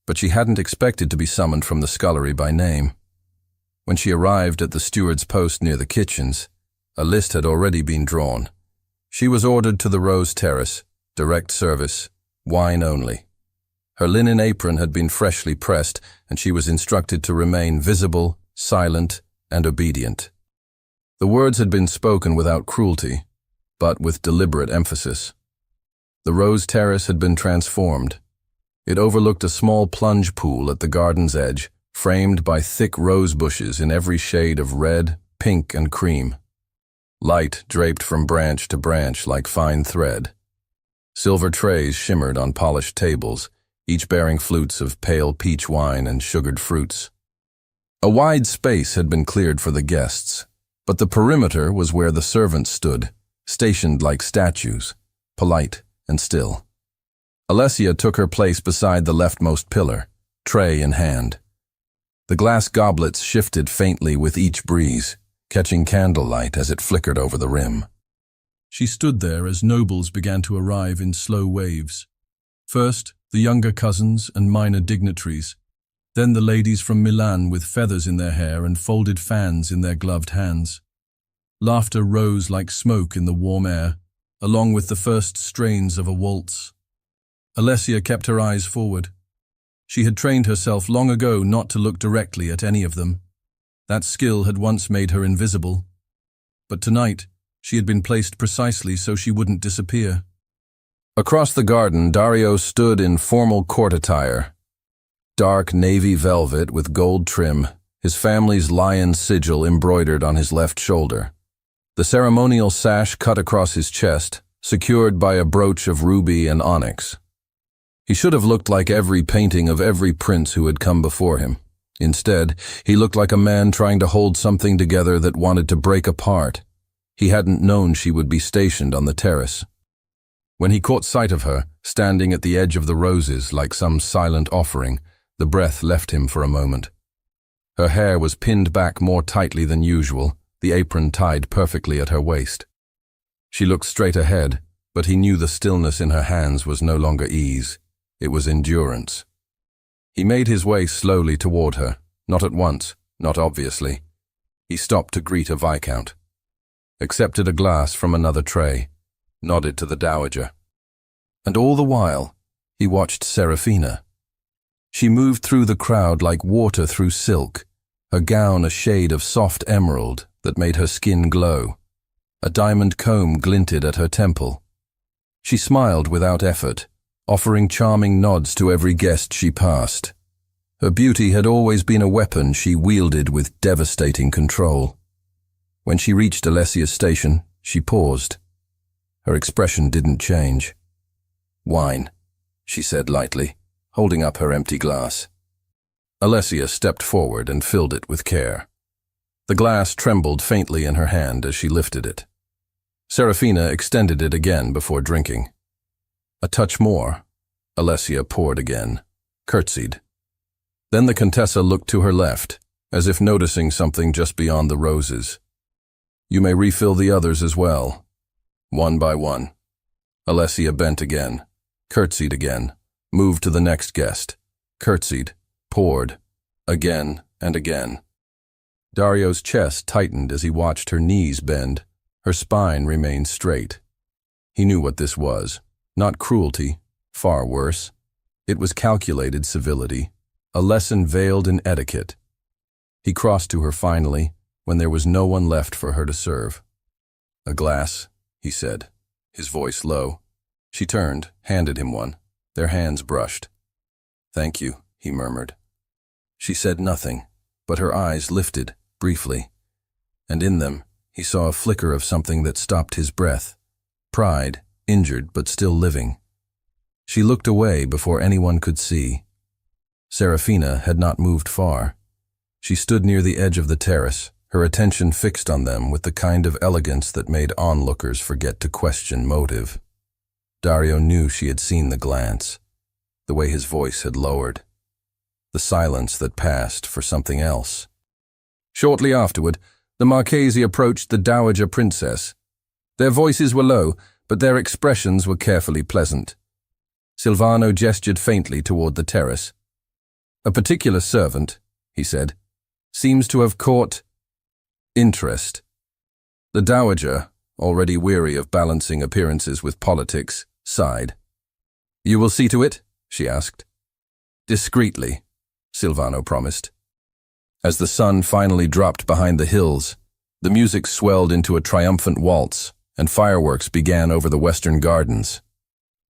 but she hadn't expected to be summoned from the scullery by name. When she arrived at the steward's post near the kitchens, a list had already been drawn. She was ordered to the Rose Terrace, direct service, wine only. Her linen apron had been freshly pressed, and she was instructed to remain visible, silent, and obedient. The words had been spoken without cruelty, but with deliberate emphasis. The Rose Terrace had been transformed. It overlooked a small plunge pool at the garden's edge, framed by thick rose bushes in every shade of red, pink, and cream. Light draped from branch to branch like fine thread. Silver trays shimmered on polished tables, each bearing flutes of pale peach wine and sugared fruits. A wide space had been cleared for the guests, but the perimeter was where the servants stood, stationed like statues, polite and still. Alessia took her place beside the leftmost pillar, tray in hand. The glass goblets shifted faintly with each breeze, catching candlelight as it flickered over the rim. She stood there as nobles began to arrive in slow waves. First, the younger cousins and minor dignitaries, Then the ladies from Milan with feathers in their hair and folded fans in their gloved hands. Laughter rose like smoke in the warm air, along with the first strains of a waltz. Alessia kept her eyes forward. She had trained herself long ago not to look directly at any of them. That skill had once made her invisible. But tonight, she had been placed precisely so she wouldn't disappear. Across the garden, Dario stood in formal court attire. Dark navy velvet with gold trim, his family's lion sigil embroidered on his left shoulder. The ceremonial sash cut across his chest, secured by a brooch of ruby and onyx. He should have looked like every painting of every prince who had come before him. Instead, he looked like a man trying to hold something together that wanted to break apart. He hadn't known she would be stationed on the terrace. When he caught sight of her, standing at the edge of the roses like some silent offering, the breath left him for a moment. Her hair was pinned back more tightly than usual, the apron tied perfectly at her waist. She looked straight ahead, but he knew the stillness in her hands was no longer ease. It was endurance. He made his way slowly toward her, not at once, not obviously. He stopped to greet a viscount, accepted a glass from another tray, nodded to the dowager. And all the while, he watched Serafina. She moved through the crowd like water through silk, her gown a shade of soft emerald that made her skin glow. A diamond comb glinted at her temple. She smiled without effort, offering charming nods to every guest she passed. Her beauty had always been a weapon she wielded with devastating control. When she reached Alessia's station, she paused. Her expression didn't change. "Wine," she said lightly, holding up her empty glass. Alessia stepped forward and filled it with care. The glass trembled faintly in her hand as she lifted it. Serafina extended it again before drinking. A touch more. Alessia poured again, curtsied. Then the Contessa looked to her left, as if noticing something just beyond the roses. "You may refill the others as well." One by one. Alessia bent again, curtsied again, moved to the next guest, curtsied, poured, again and again. Dario's chest tightened as he watched her knees bend. Her spine remained straight. He knew what this was. Not cruelty, far worse. It was calculated civility, a lesson veiled in etiquette. He crossed to her finally, when there was no one left for her to serve. "A glass," he said, his voice low. She turned, handed him one. Their hands brushed. "Thank you," he murmured. She said nothing, but her eyes lifted, briefly, and in them he saw a flicker of something that stopped his breath. Pride, injured but still living. She looked away before anyone could see. Serafina had not moved far. She stood near the edge of the terrace, her attention fixed on them with the kind of elegance that made onlookers forget to question motive. Dario knew she had seen the glance, the way his voice had lowered, the silence that passed for something else. Shortly afterward, the Marchesi approached the dowager princess. Their voices were low, but their expressions were carefully pleasant. Silvano gestured faintly toward the terrace. "A particular servant," he said, "seems to have caught interest." The dowager, already weary of balancing appearances with politics, sighed. "You will see to it?" she asked. "Discreetly," Silvano promised. As the sun finally dropped behind the hills, the music swelled into a triumphant waltz, and fireworks began over the western gardens.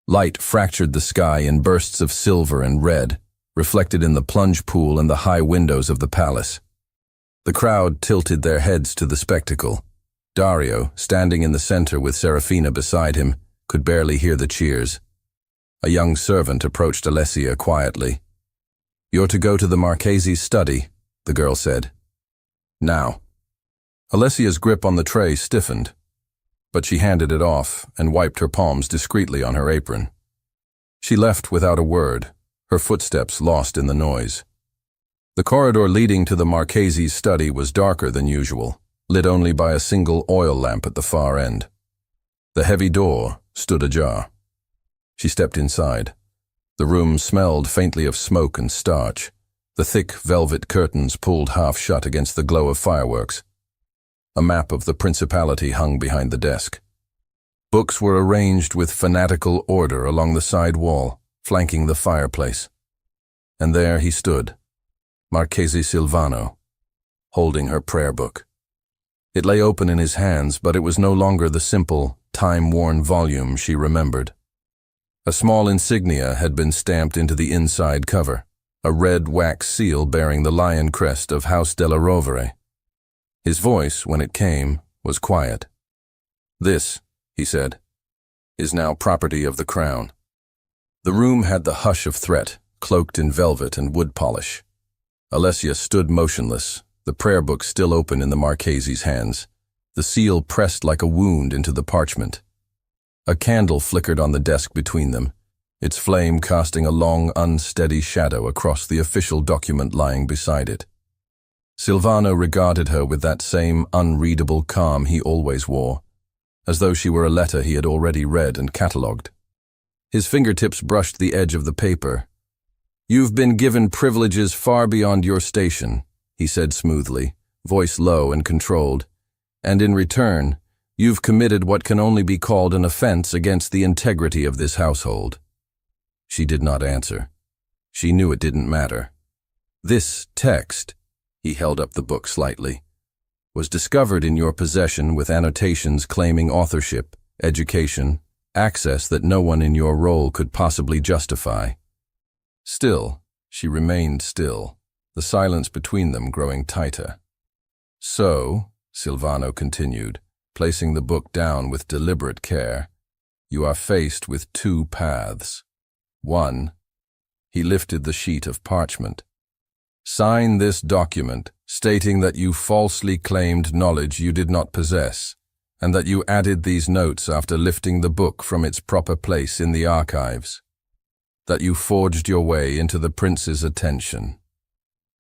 Light fractured the sky in bursts of silver and red, reflected in the plunge pool and the high windows of the palace. The crowd tilted their heads to the spectacle. Dario, standing in the center with Serafina beside him, could barely hear the cheers. A young servant approached Alessia quietly. "You're to go to the Marchese's study," the girl said. "Now." Alessia's grip on the tray stiffened, but she handed it off and wiped her palms discreetly on her apron. She left without a word, her footsteps lost in the noise. The corridor leading to the Marchese's study was darker than usual, lit only by a single oil lamp at the far end. The heavy door stood ajar. She stepped inside. The room smelled faintly of smoke and starch. The thick velvet curtains pulled half shut against the glow of fireworks. A map of the principality hung behind the desk. Books were arranged with fanatical order along the side wall, flanking the fireplace. And there he stood, Marchese Silvano, holding her prayer book. It lay open in his hands, but it was no longer the simple, time-worn volume she remembered. A small insignia had been stamped into the inside cover, a red wax seal bearing the lion crest of House della Rovere. His voice, when it came, was quiet. "This," he said, "is now property of the crown." The room had the hush of threat, cloaked in velvet and wood polish. Alessia stood motionless, the prayer book still open in the Marchese's hands, the seal pressed like a wound into the parchment. A candle flickered on the desk between them, its flame casting a long, unsteady shadow across the official document lying beside it. Silvano regarded her with that same unreadable calm he always wore, as though she were a letter he had already read and catalogued. His fingertips brushed the edge of the paper. "You've been given privileges far beyond your station," he said smoothly, voice low and controlled, "and in return, you've committed what can only be called an offense against the integrity of this household." She did not answer. She knew it didn't matter. "This text," he held up the book slightly, "was discovered in your possession with annotations claiming authorship, education, access that no one in your role could possibly justify." Still, she remained still, the silence between them growing tighter. "So," Silvano continued, placing the book down with deliberate care, "you are faced with two paths. One," he lifted the sheet of parchment, "sign this document stating that you falsely claimed knowledge you did not possess, and that you added these notes after lifting the book from its proper place in the archives. That you forged your way into the prince's attention."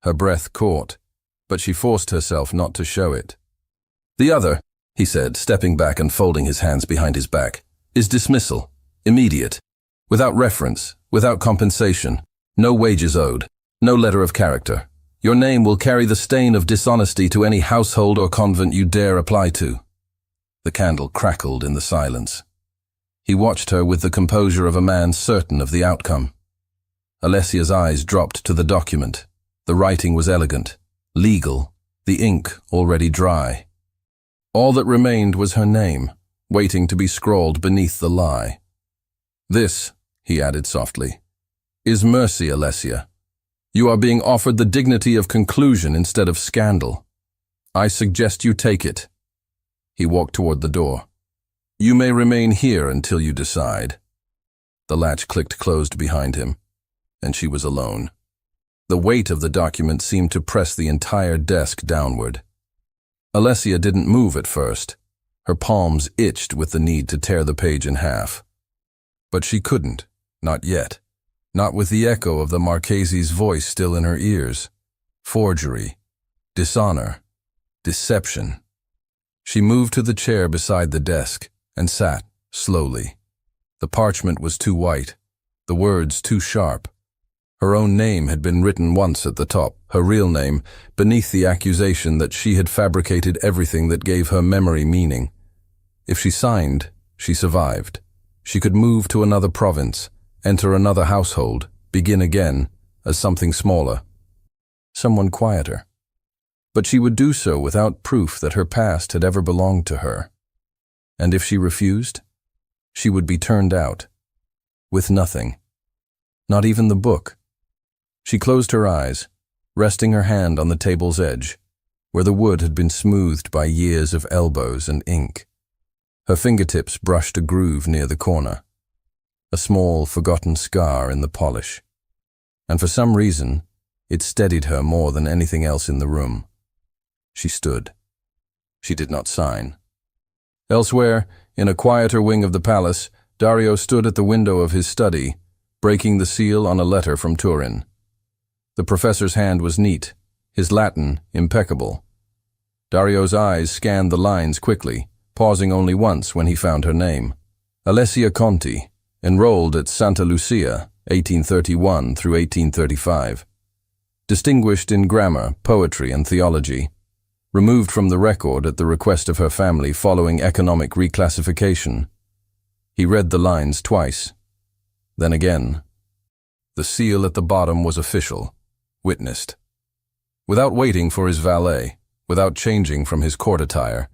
Her breath caught, but she forced herself not to show it. "The other," he said, stepping back and folding his hands behind his back, "is dismissal, immediate, without reference, without compensation, no wages owed, no letter of character. Your name will carry the stain of dishonesty to any household or convent you dare apply to." The candle crackled in the silence. He watched her with the composure of a man certain of the outcome. Alessia's eyes dropped to the document. The writing was elegant, legal, the ink already dry. All that remained was her name, waiting to be scrawled beneath the lie. "This," he added softly, "is mercy, Alessia. You are being offered the dignity of conclusion instead of scandal. I suggest you take it." He walked toward the door. "You may remain here until you decide." The latch clicked closed behind him, and she was alone. The weight of the document seemed to press the entire desk downward. Alessia didn't move at first. Her palms itched with the need to tear the page in half. But she couldn't, not yet, not with the echo of the Marchese's voice still in her ears. Forgery, dishonor, deception. She moved to the chair beside the desk and sat, slowly. The parchment was too white, the words too sharp. Her own name had been written once at the top, her real name, beneath the accusation that she had fabricated everything that gave her memory meaning. If she signed, she survived. She could move to another province, enter another household, begin again, as something smaller. Someone quieter. But she would do so without proof that her past had ever belonged to her. And if she refused, she would be turned out. With nothing. Not even the book. She closed her eyes, resting her hand on the table's edge, where the wood had been smoothed by years of elbows and ink. Her fingertips brushed a groove near the corner, a small, forgotten scar in the polish. And for some reason, it steadied her more than anything else in the room. She stood. She did not sign. Elsewhere, in a quieter wing of the palace, Dario stood at the window of his study, breaking the seal on a letter from Turin. The professor's hand was neat, his Latin impeccable. Dario's eyes scanned the lines quickly, pausing only once when he found her name. Alessia Conti, enrolled at Santa Lucia, 1831 through 1835. distinguished in grammar, poetry, and theology, removed from the record at the request of her family following economic reclassification. He read the lines twice, then again. The seal at the bottom was official, witnessed. Without waiting for his valet, without changing from his court attire,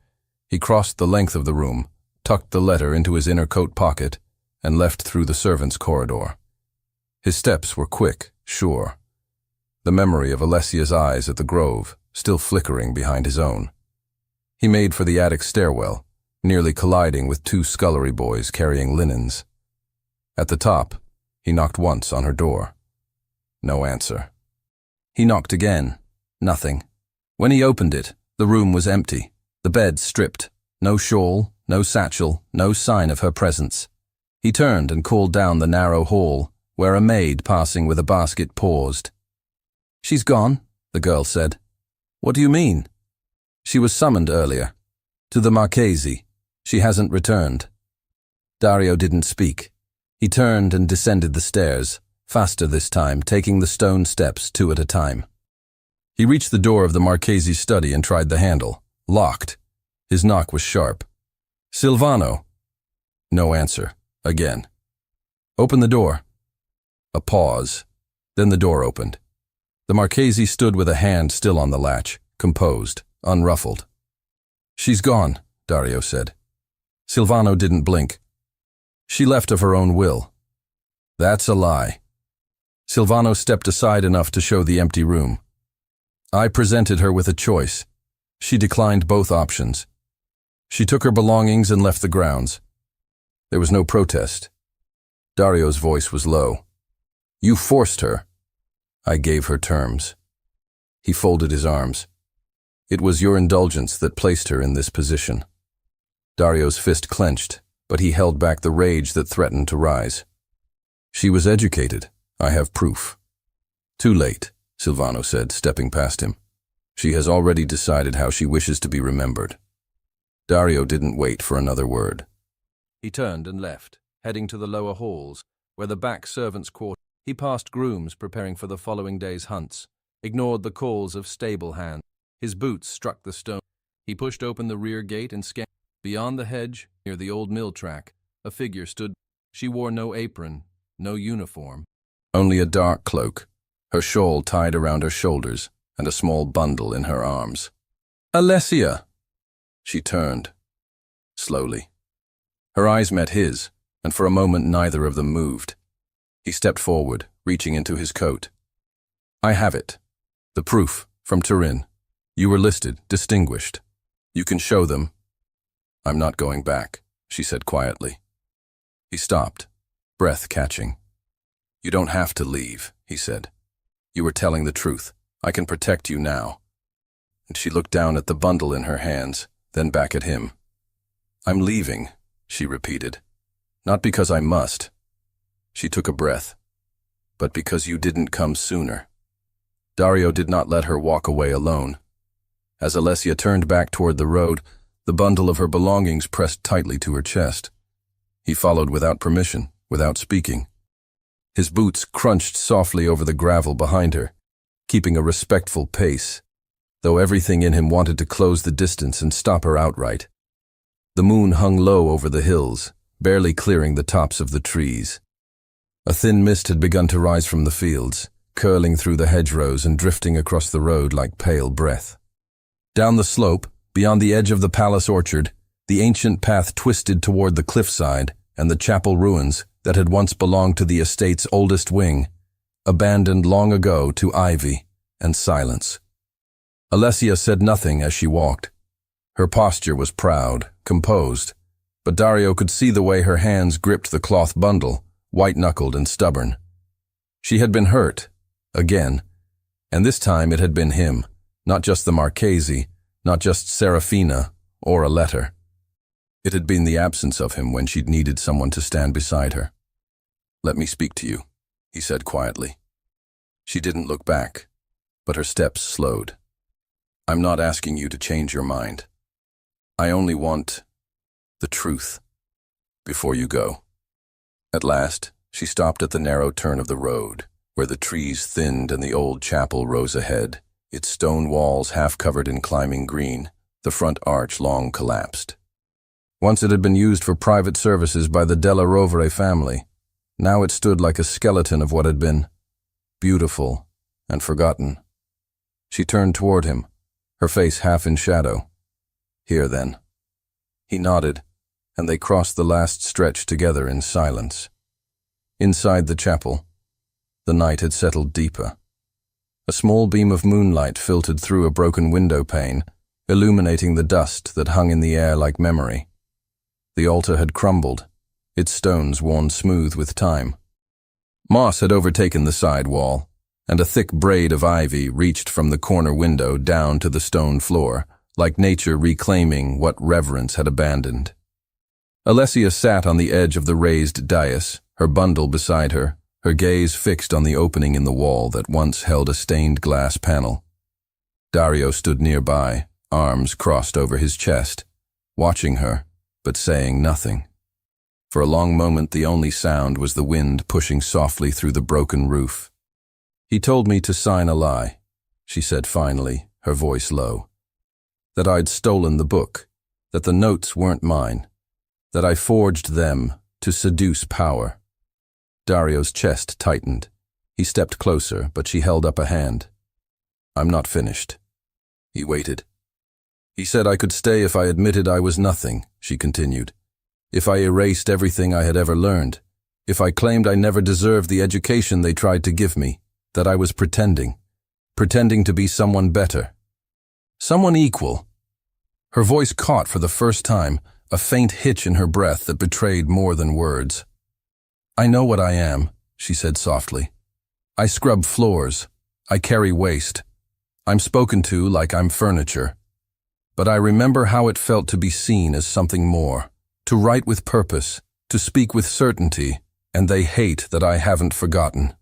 he crossed the length of the room, tucked the letter into his inner coat pocket, and left through the servants' corridor. His steps were quick, sure. The memory of Alessia's eyes at the Grove still flickering behind his own. He made for the attic stairwell, nearly colliding with two scullery boys carrying linens. At the top, he knocked once on her door. No answer. He knocked again. Nothing. When he opened it, the room was empty, the bed stripped. No shawl, no satchel, no sign of her presence. He turned and called down the narrow hall, where a maid passing with a basket paused. "She's gone," the girl said. "What do you mean?" "She was summoned earlier. To the Marchesi. She hasn't returned." Dario didn't speak. He turned and descended the stairs, faster this time, taking the stone steps 2 at a time. He reached the door of the Marchesi's study and tried the handle. Locked. His knock was sharp. "Silvano." No answer. Again. "Open the door." A pause. Then the door opened. The Marchesi stood with a hand still on the latch, composed, unruffled. "She's gone," Dario said. Silvano didn't blink. "She left of her own will." "That's a lie." Silvano stepped aside enough to show the empty room. "I presented her with a choice. She declined both options. She took her belongings and left the grounds. There was no protest." Dario's voice was low. "You forced her." "I gave her terms." He folded his arms. "It was your indulgence that placed her in this position." Dario's fist clenched, but he held back the rage that threatened to rise. "She was educated. I have proof." "Too late," Silvano said, stepping past him. "She has already decided how she wishes to be remembered." Dario didn't wait for another word. He turned and left, heading to the lower halls, where the back servants' quarters. He passed grooms preparing for the following day's hunts, ignored the calls of stable hands. His boots struck the stone. He pushed open the rear gate and scanned. Beyond the hedge, near the old mill track, a figure stood. She wore no apron, no uniform, only a dark cloak, her shawl tied around her shoulders, and a small bundle in her arms. "Alessia!" She turned, slowly. Her eyes met his, and for a moment neither of them moved. He stepped forward, reaching into his coat. "I have it. The proof, from Turin. You were listed, distinguished. You can show them." "I'm not going back," she said quietly. He stopped, breath catching. "You don't have to leave," he said. "You were telling the truth. I can protect you now." And she looked down at the bundle in her hands, then back at him. "I'm leaving," she repeated. "Not because I must." She took a breath. "But because you didn't come sooner." Dario did not let her walk away alone. As Alessia turned back toward the road, the bundle of her belongings pressed tightly to her chest. He followed without permission, without speaking. His boots crunched softly over the gravel behind her, keeping a respectful pace, though everything in him wanted to close the distance and stop her outright. The moon hung low over the hills, barely clearing the tops of the trees. A thin mist had begun to rise from the fields, curling through the hedgerows and drifting across the road like pale breath. Down the slope, beyond the edge of the palace orchard, the ancient path twisted toward the cliffside and the chapel ruins that had once belonged to the estate's oldest wing, abandoned long ago to ivy and silence. Alessia said nothing as she walked. Her posture was proud, composed, but Dario could see the way her hands gripped the cloth bundle, white-knuckled and stubborn. She had been hurt, again, and this time it had been him, not just the Marchesi, not just Serafina, or a letter. It had been the absence of him when she'd needed someone to stand beside her. "Let me speak to you," he said quietly. She didn't look back, but her steps slowed. "I'm not asking you to change your mind. I only want the truth before you go." At last, she stopped at the narrow turn of the road, where the trees thinned and the old chapel rose ahead, its stone walls half covered in climbing green, the front arch long collapsed. Once it had been used for private services by the Della Rovere family. Now it stood like a skeleton of what had been, beautiful and forgotten. She turned toward him, her face half in shadow. "Here, then." He nodded, and they crossed the last stretch together in silence. Inside the chapel, the night had settled deeper. A small beam of moonlight filtered through a broken window pane, illuminating the dust that hung in the air like memory. The altar had crumbled, its stones worn smooth with time. Moss had overtaken the side wall, and a thick braid of ivy reached from the corner window down to the stone floor, like nature reclaiming what reverence had abandoned. Alessia sat on the edge of the raised dais, her bundle beside her, her gaze fixed on the opening in the wall that once held a stained glass panel. Dario stood nearby, arms crossed over his chest, watching her, but saying nothing. For a long moment the only sound was the wind pushing softly through the broken roof. "He told me to sign a lie," she said finally, her voice low. "That I'd stolen the book, that the notes weren't mine, that I forged them to seduce power." Dario's chest tightened. He stepped closer, but she held up a hand. "I'm not finished." He waited. "He said I could stay if I admitted I was nothing," she continued. "If I erased everything I had ever learned, if I claimed I never deserved the education they tried to give me, that I was pretending to be someone better. Someone equal." Her voice caught for the first time, a faint hitch in her breath that betrayed more than words. "I know what I am," she said softly. "I scrub floors. I carry waste. I'm spoken to like I'm furniture. But I remember how it felt to be seen as something more, to write with purpose, to speak with certainty, and they hate that I haven't forgotten."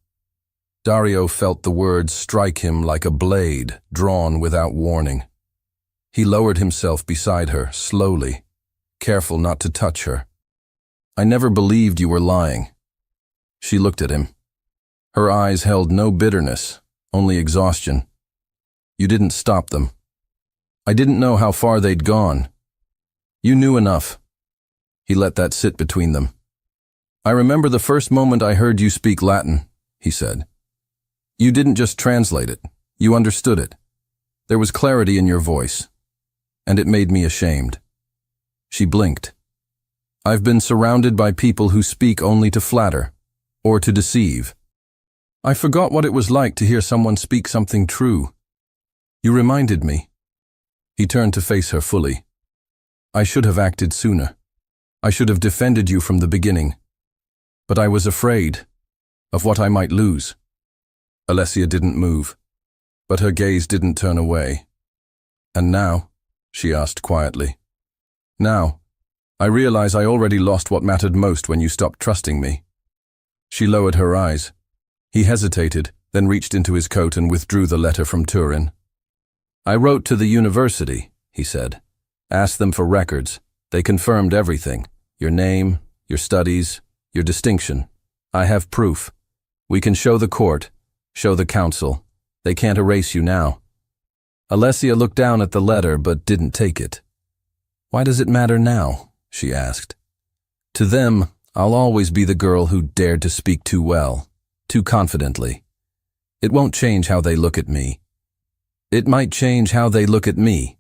Dario felt the words strike him like a blade drawn without warning. He lowered himself beside her, slowly, careful not to touch her. "I never believed you were lying." She looked at him. Her eyes held no bitterness, only exhaustion. "You didn't stop them. I didn't know how far they'd gone. You knew enough." He let that sit between them. "I remember the first moment I heard you speak Latin," he said. "You didn't just translate it. You understood it. There was clarity in your voice. And it made me ashamed." She blinked. "I've been surrounded by people who speak only to flatter, or to deceive. I forgot what it was like to hear someone speak something true. You reminded me." He turned to face her fully. "I should have acted sooner. I should have defended you from the beginning. But I was afraid of what I might lose." Alessia didn't move, but her gaze didn't turn away. "And now?" she asked quietly. "Now, I realize I already lost what mattered most when you stopped trusting me." She lowered her eyes. He hesitated, then reached into his coat and withdrew the letter from Turin. "I wrote to the university," he said. "Asked them for records. They confirmed everything. Your name, your studies, your distinction. I have proof. We can show the court, show the council. They can't erase you now." Alessia looked down at the letter but didn't take it. "Why does it matter now?" she asked. "To them, I'll always be the girl who dared to speak too well, too confidently. It won't change how they look at me." "It might change how they look at me,"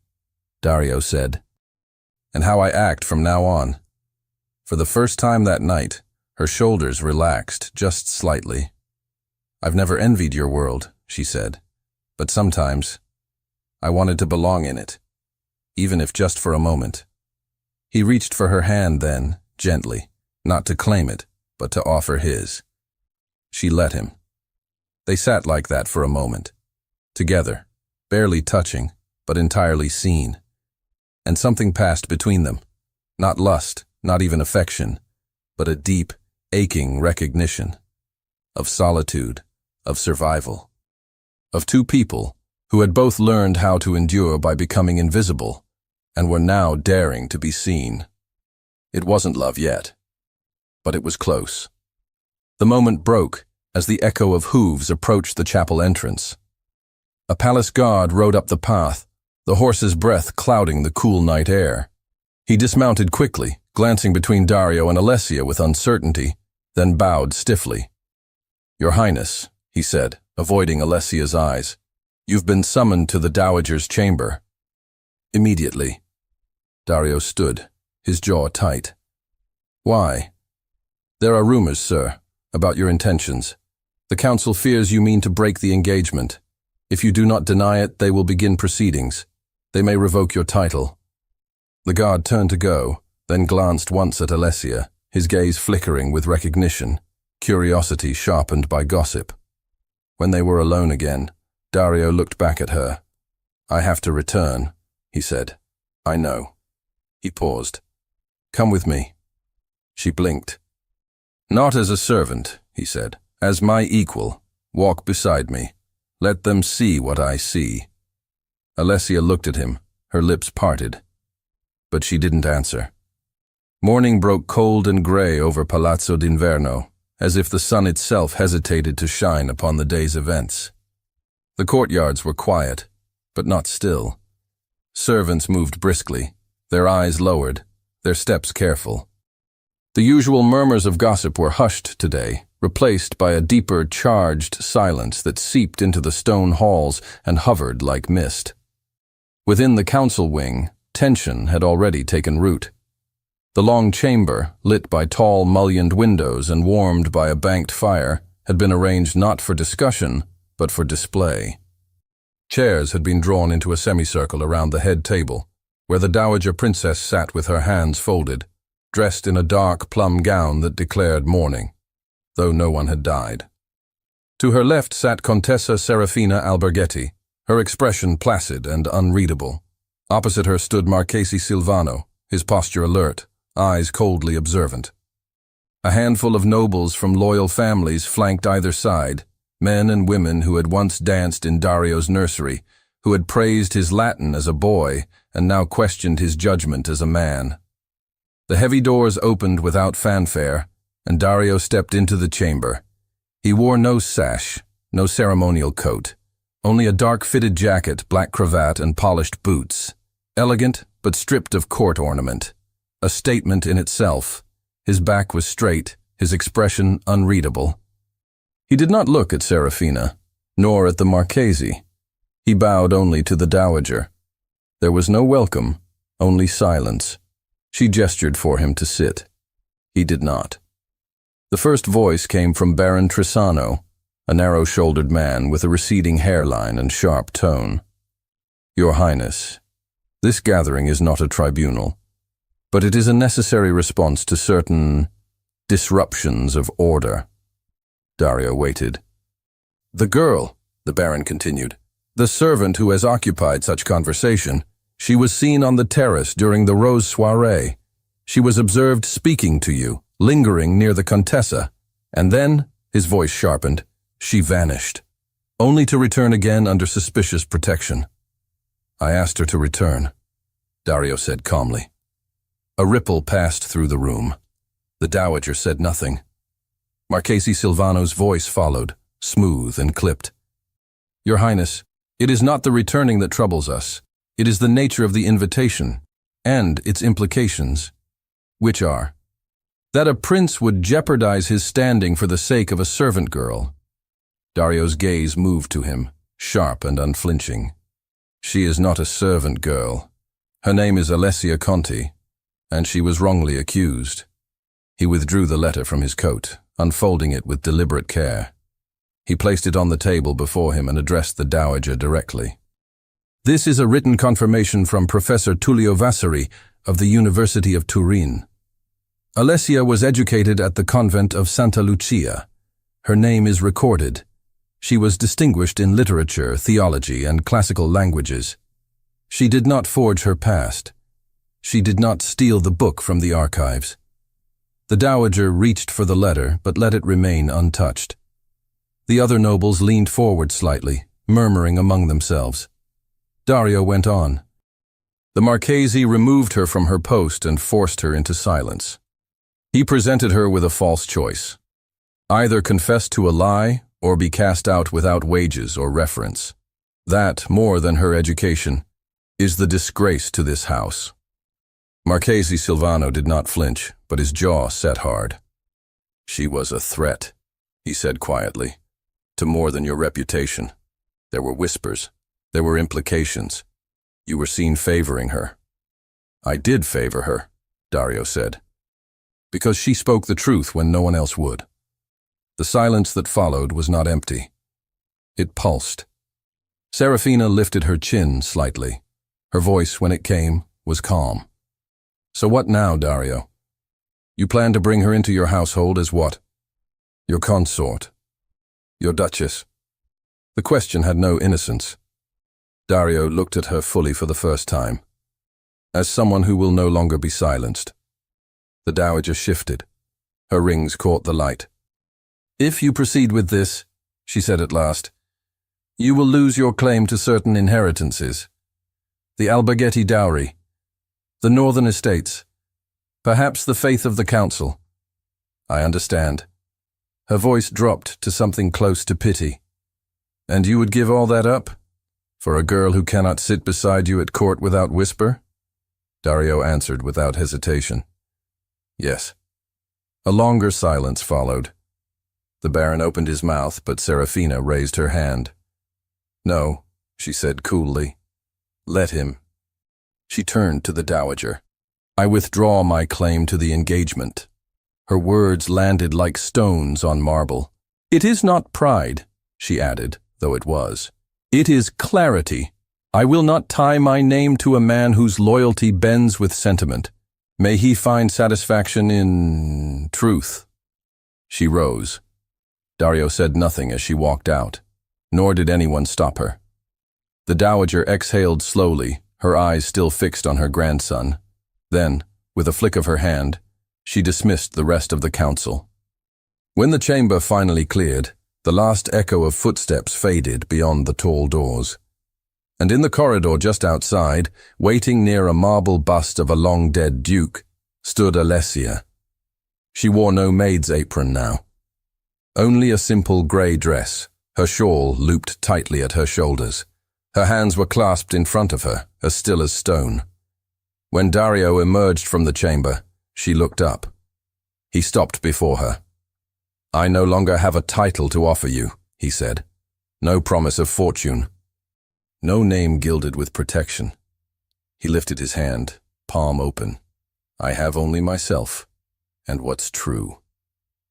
Dario said. "And how I act from now on." For the first time that night, her shoulders relaxed just slightly. "I've never envied your world," she said, "but sometimes I wanted to belong in it, even if just for a moment." He reached for her hand then, gently, not to claim it, but to offer his. She let him. They sat like that for a moment, together, barely touching, but entirely seen. And something passed between them. Not lust, not even affection, but a deep, aching recognition. Of solitude, of survival. Of two people who had both learned how to endure by becoming invisible, and were now daring to be seen. It wasn't love yet, but it was close. The moment broke as the echo of hooves approached the chapel entrance. A palace guard rode up the path, the horse's breath clouding the cool night air. He dismounted quickly, glancing between Dario and Alessia with uncertainty, then bowed stiffly. "Your Highness," he said, avoiding Alessia's eyes, "you've been summoned to the Dowager's chamber." "Immediately." Dario stood, his jaw tight. "Why?" "There are rumors, sir, about your intentions. The council fears you mean to break the engagement. If you do not deny it, they will begin proceedings. They may revoke your title." The guard turned to go, then glanced once at Alessia, his gaze flickering with recognition, curiosity sharpened by gossip. When they were alone again, Dario looked back at her. "I have to return," he said. "I know." He paused. "Come with me." She blinked. "Not as a servant," he said. "As my equal. Walk beside me. Let them see what I see." Alessia looked at him, her lips parted. But she didn't answer. Morning broke cold and grey over Palazzo d'Inverno, as if the sun itself hesitated to shine upon the day's events. The courtyards were quiet, but not still. Servants moved briskly, their eyes lowered, their steps careful. The usual murmurs of gossip were hushed today, replaced by a deeper, charged silence that seeped into the stone halls and hovered like mist. Within the council wing, tension had already taken root. The long chamber, lit by tall, mullioned windows and warmed by a banked fire, had been arranged not for discussion, but for display. Chairs had been drawn into a semicircle around the head table, where the Dowager Princess sat with her hands folded, dressed in a dark plum gown that declared mourning, though no one had died. To her left sat Contessa Serafina Alberghetti, her expression placid and unreadable. Opposite her stood Marchese Silvano, his posture alert, eyes coldly observant. A handful of nobles from loyal families flanked either side, men and women who had once danced in Dario's nursery, who had praised his Latin as a boy and now questioned his judgment as a man. The heavy doors opened without fanfare, and Dario stepped into the chamber. He wore no sash, no ceremonial coat, only a dark-fitted jacket, black cravat, and polished boots. Elegant, but stripped of court ornament. A statement in itself. His back was straight, his expression unreadable. He did not look at Serafina, nor at the Marchese. He bowed only to the Dowager. There was no welcome, only silence. She gestured for him to sit. He did not. The first voice came from Baron Trisano, a narrow-shouldered man with a receding hairline and sharp tone. "Your Highness, this gathering is not a tribunal, but it is a necessary response to certain disruptions of order." Dario waited. "The girl," the Baron continued, "the servant who has occupied such conversation, she was seen on the terrace during the rose soirée. She was observed speaking to you, lingering near the Contessa, and then," his voice sharpened, "she vanished, only to return again under suspicious protection." "I asked her to return," Dario said calmly. A ripple passed through the room. The Dowager said nothing. Marchese Silvano's voice followed, smooth and clipped. "Your Highness, it is not the returning that troubles us. It is the nature of the invitation, and its implications." "Which are?" "That a prince would jeopardize his standing for the sake of a servant girl." Dario's gaze moved to him, sharp and unflinching. "She is not a servant girl. Her name is Alessia Conti, and she was wrongly accused." He withdrew the letter from his coat, unfolding it with deliberate care. He placed it on the table before him and addressed the Dowager directly. "This is a written confirmation from Professor Tullio Vasari of the University of Turin. Alessia was educated at the convent of Santa Lucia. Her name is recorded. She was distinguished in literature, theology, and classical languages. She did not forge her past. She did not steal the book from the archives." The Dowager reached for the letter, but let it remain untouched. The other nobles leaned forward slightly, murmuring among themselves. Dario went on. The Marchese removed her from her post and forced her into silence. He presented her with a false choice. Either confess to a lie or be cast out without wages or reference. That, more than her education, is the disgrace to this house. Marchese Silvano did not flinch, but his jaw set hard. She was a threat, he said quietly, to more than your reputation. There were whispers. There were implications. You were seen favoring her. I did favor her, Dario said, because she spoke the truth when no one else would. The silence that followed was not empty. It pulsed. Serafina lifted her chin slightly. Her voice, when it came, was calm. So what now, Dario? You plan to bring her into your household as what? Your consort. Your duchess. The question had no innocence. Dario looked at her fully for the first time, as someone who will no longer be silenced. The dowager shifted. Her rings caught the light. If you proceed with this, she said at last, you will lose your claim to certain inheritances. The Alberghetti dowry, the northern estates, perhaps the faith of the council. I understand. Her voice dropped to something close to pity. And you would give all that up? For a girl who cannot sit beside you at court without whisper? Dario answered without hesitation. Yes. A longer silence followed. The Baron opened his mouth, but Serafina raised her hand. No, she said coolly. Let him. She turned to the dowager. I withdraw my claim to the engagement. Her words landed like stones on marble. It is not pride, she added, though it was. It is clarity. I will not tie my name to a man whose loyalty bends with sentiment. May he find satisfaction in truth. She rose. Dario said nothing as she walked out, nor did anyone stop her. The dowager exhaled slowly, her eyes still fixed on her grandson. Then, with a flick of her hand, she dismissed the rest of the council. When the chamber finally cleared, the last echo of footsteps faded beyond the tall doors. And in the corridor just outside, waiting near a marble bust of a long-dead duke, stood Alessia. She wore no maid's apron now. Only a simple grey dress, her shawl looped tightly at her shoulders. Her hands were clasped in front of her, as still as stone. When Dario emerged from the chamber, she looked up. He stopped before her. I no longer have a title to offer you, he said. No promise of fortune. No name gilded with protection. He lifted his hand, palm open. I have only myself, and what's true.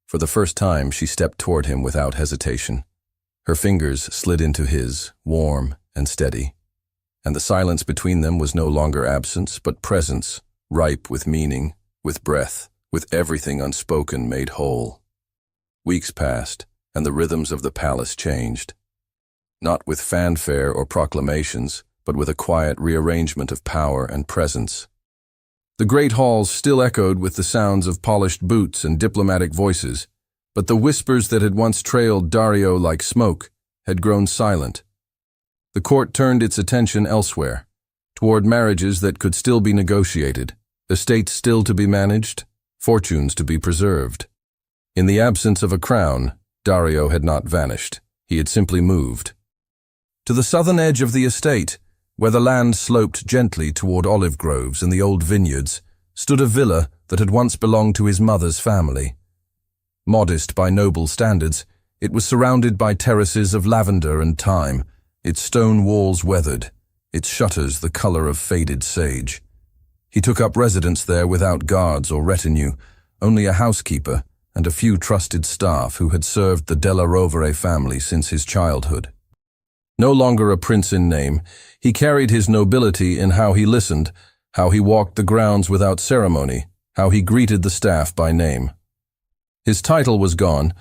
For the first time, she stepped toward him without hesitation. Her fingers slid into his, warm and steady. And the silence between them was no longer absence, but presence, ripe with meaning, with breath, with everything unspoken made whole. Weeks passed, and the rhythms of the palace changed. Not with fanfare or proclamations, but with a quiet rearrangement of power and presence. The great halls still echoed with the sounds of polished boots and diplomatic voices, but the whispers that had once trailed Dario like smoke had grown silent. The court turned its attention elsewhere, toward marriages that could still be negotiated, estates still to be managed, fortunes to be preserved. In the absence of a crown, Dario had not vanished. He had simply moved. To the southern edge of the estate, where the land sloped gently toward olive groves and the old vineyards, stood a villa that had once belonged to his mother's family. Modest by noble standards, it was surrounded by terraces of lavender and thyme, its stone walls weathered, its shutters the color of faded sage. He took up residence there without guards or retinue, only a housekeeper and a few trusted staff who had served the Della Rovere family since his childhood. No longer a prince in name, he carried his nobility in how he listened, how he walked the grounds without ceremony, how he greeted the staff by name. His title was gone,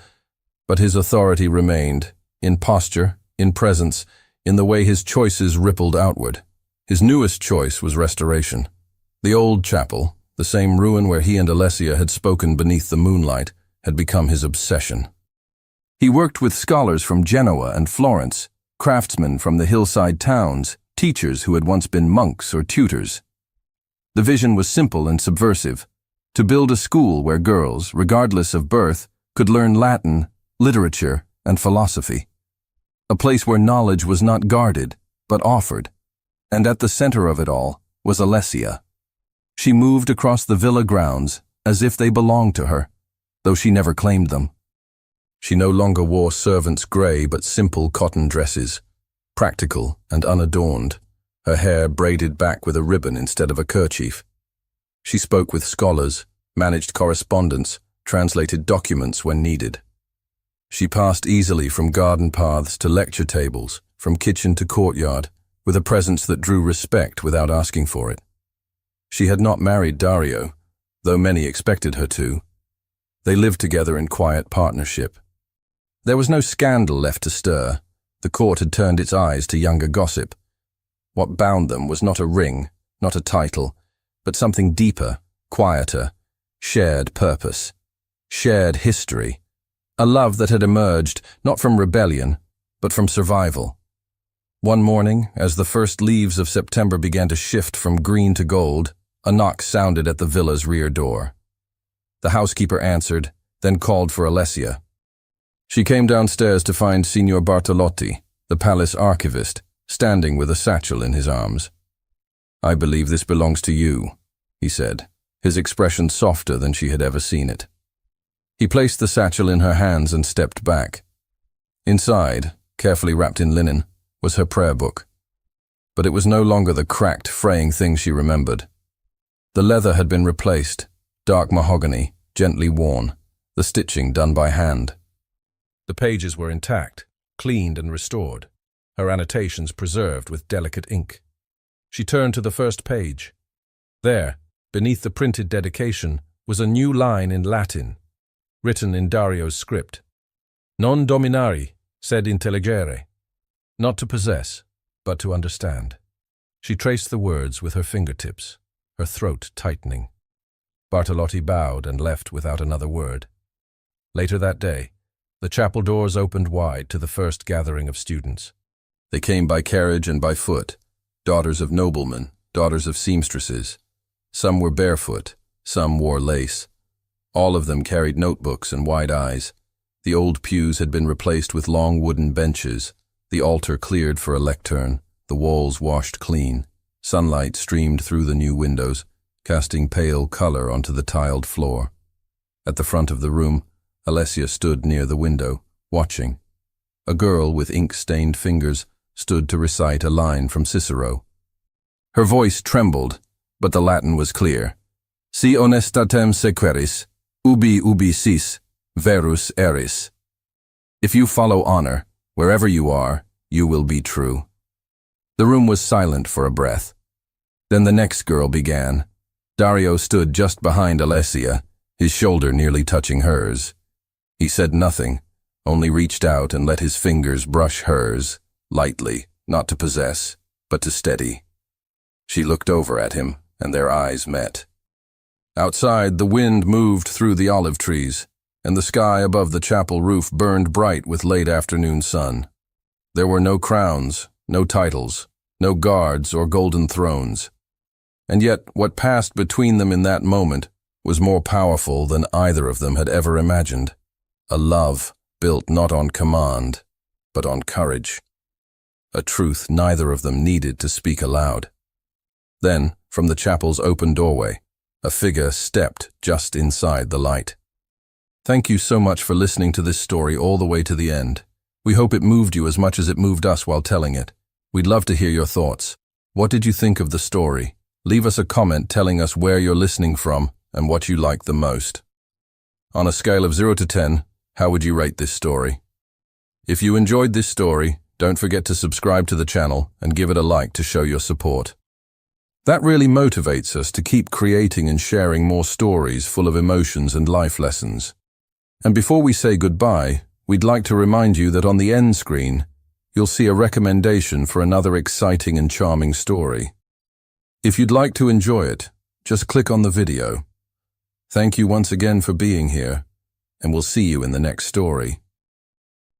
but his authority remained, in posture, in presence, in the way his choices rippled outward. His newest choice was restoration. The old chapel, the same ruin where he and Alessia had spoken beneath the moonlight, had become his obsession. He worked with scholars from Genoa and Florence, craftsmen from the hillside towns, teachers who had once been monks or tutors. The vision was simple and subversive, to build a school where girls, regardless of birth, could learn Latin, literature, and philosophy. A place where knowledge was not guarded, but offered. And at the center of it all was Alessia. She moved across the villa grounds as if they belonged to her, though she never claimed them. She no longer wore servants' grey but simple cotton dresses, practical and unadorned, her hair braided back with a ribbon instead of a kerchief. She spoke with scholars, managed correspondence, translated documents when needed. She passed easily from garden paths to lecture tables, from kitchen to courtyard, with a presence that drew respect without asking for it. She had not married Dario, though many expected her to. They lived together in quiet partnership. There was no scandal left to stir. The court had turned its eyes to younger gossip. What bound them was not a ring, not a title, but something deeper, quieter, shared purpose, shared history, a love that had emerged not from rebellion, but from survival. One morning, as the first leaves of September began to shift from green to gold, a knock sounded at the villa's rear door. The housekeeper answered, then called for Alessia. She came downstairs to find Signor Bartolotti, the palace archivist, standing with a satchel in his arms. "I believe this belongs to you," he said, his expression softer than she had ever seen it. He placed the satchel in her hands and stepped back. Inside, carefully wrapped in linen, was her prayer book. But it was no longer the cracked, fraying thing she remembered. The leather had been replaced, dark mahogany, gently worn, the stitching done by hand. The pages were intact, cleaned and restored, her annotations preserved with delicate ink. She turned to the first page. There, beneath the printed dedication, was a new line in Latin, written in Dario's script. Non dominari, sed intelligere. Not to possess, but to understand. She traced the words with her fingertips, her throat tightening. Bartolotti bowed and left without another word. Later that day, the chapel doors opened wide to the first gathering of students. They came by carriage and by foot, daughters of noblemen, daughters of seamstresses. Some were barefoot, some wore lace. All of them carried notebooks and wide eyes. The old pews had been replaced with long wooden benches, the altar cleared for a lectern, the walls washed clean. Sunlight streamed through the new windows, casting pale color onto the tiled floor. At the front of the room, Alessia stood near the window, watching. A girl with ink-stained fingers stood to recite a line from Cicero. Her voice trembled, but the Latin was clear. Si honestatem sequeris, ubi sis, verus eris. If you follow honor, wherever you are, you will be true. The room was silent for a breath. Then the next girl began. Dario stood just behind Alessia, his shoulder nearly touching hers. He said nothing, only reached out and let his fingers brush hers, lightly, not to possess, but to steady. She looked over at him, and their eyes met. Outside, the wind moved through the olive trees, and the sky above the chapel roof burned bright with late afternoon sun. There were no crowns, no titles, no guards or golden thrones. And yet, what passed between them in that moment was more powerful than either of them had ever imagined. A love built not on command, but on courage. A truth neither of them needed to speak aloud. Then, from the chapel's open doorway, a figure stepped just inside the light. Thank you so much for listening to this story all the way to the end. We hope it moved you as much as it moved us while telling it. We'd love to hear your thoughts. What did you think of the story? Leave us a comment telling us where you're listening from and what you liked the most. On a scale of 0 to 10, how would you rate this story? If you enjoyed this story, don't forget to subscribe to the channel and give it a like to show your support. That really motivates us to keep creating and sharing more stories full of emotions and life lessons. And before we say goodbye, we'd like to remind you that on the end screen, you'll see a recommendation for another exciting and charming story. If you'd like to enjoy it, just click on the video. Thank you once again for being here, and we'll see you in the next story.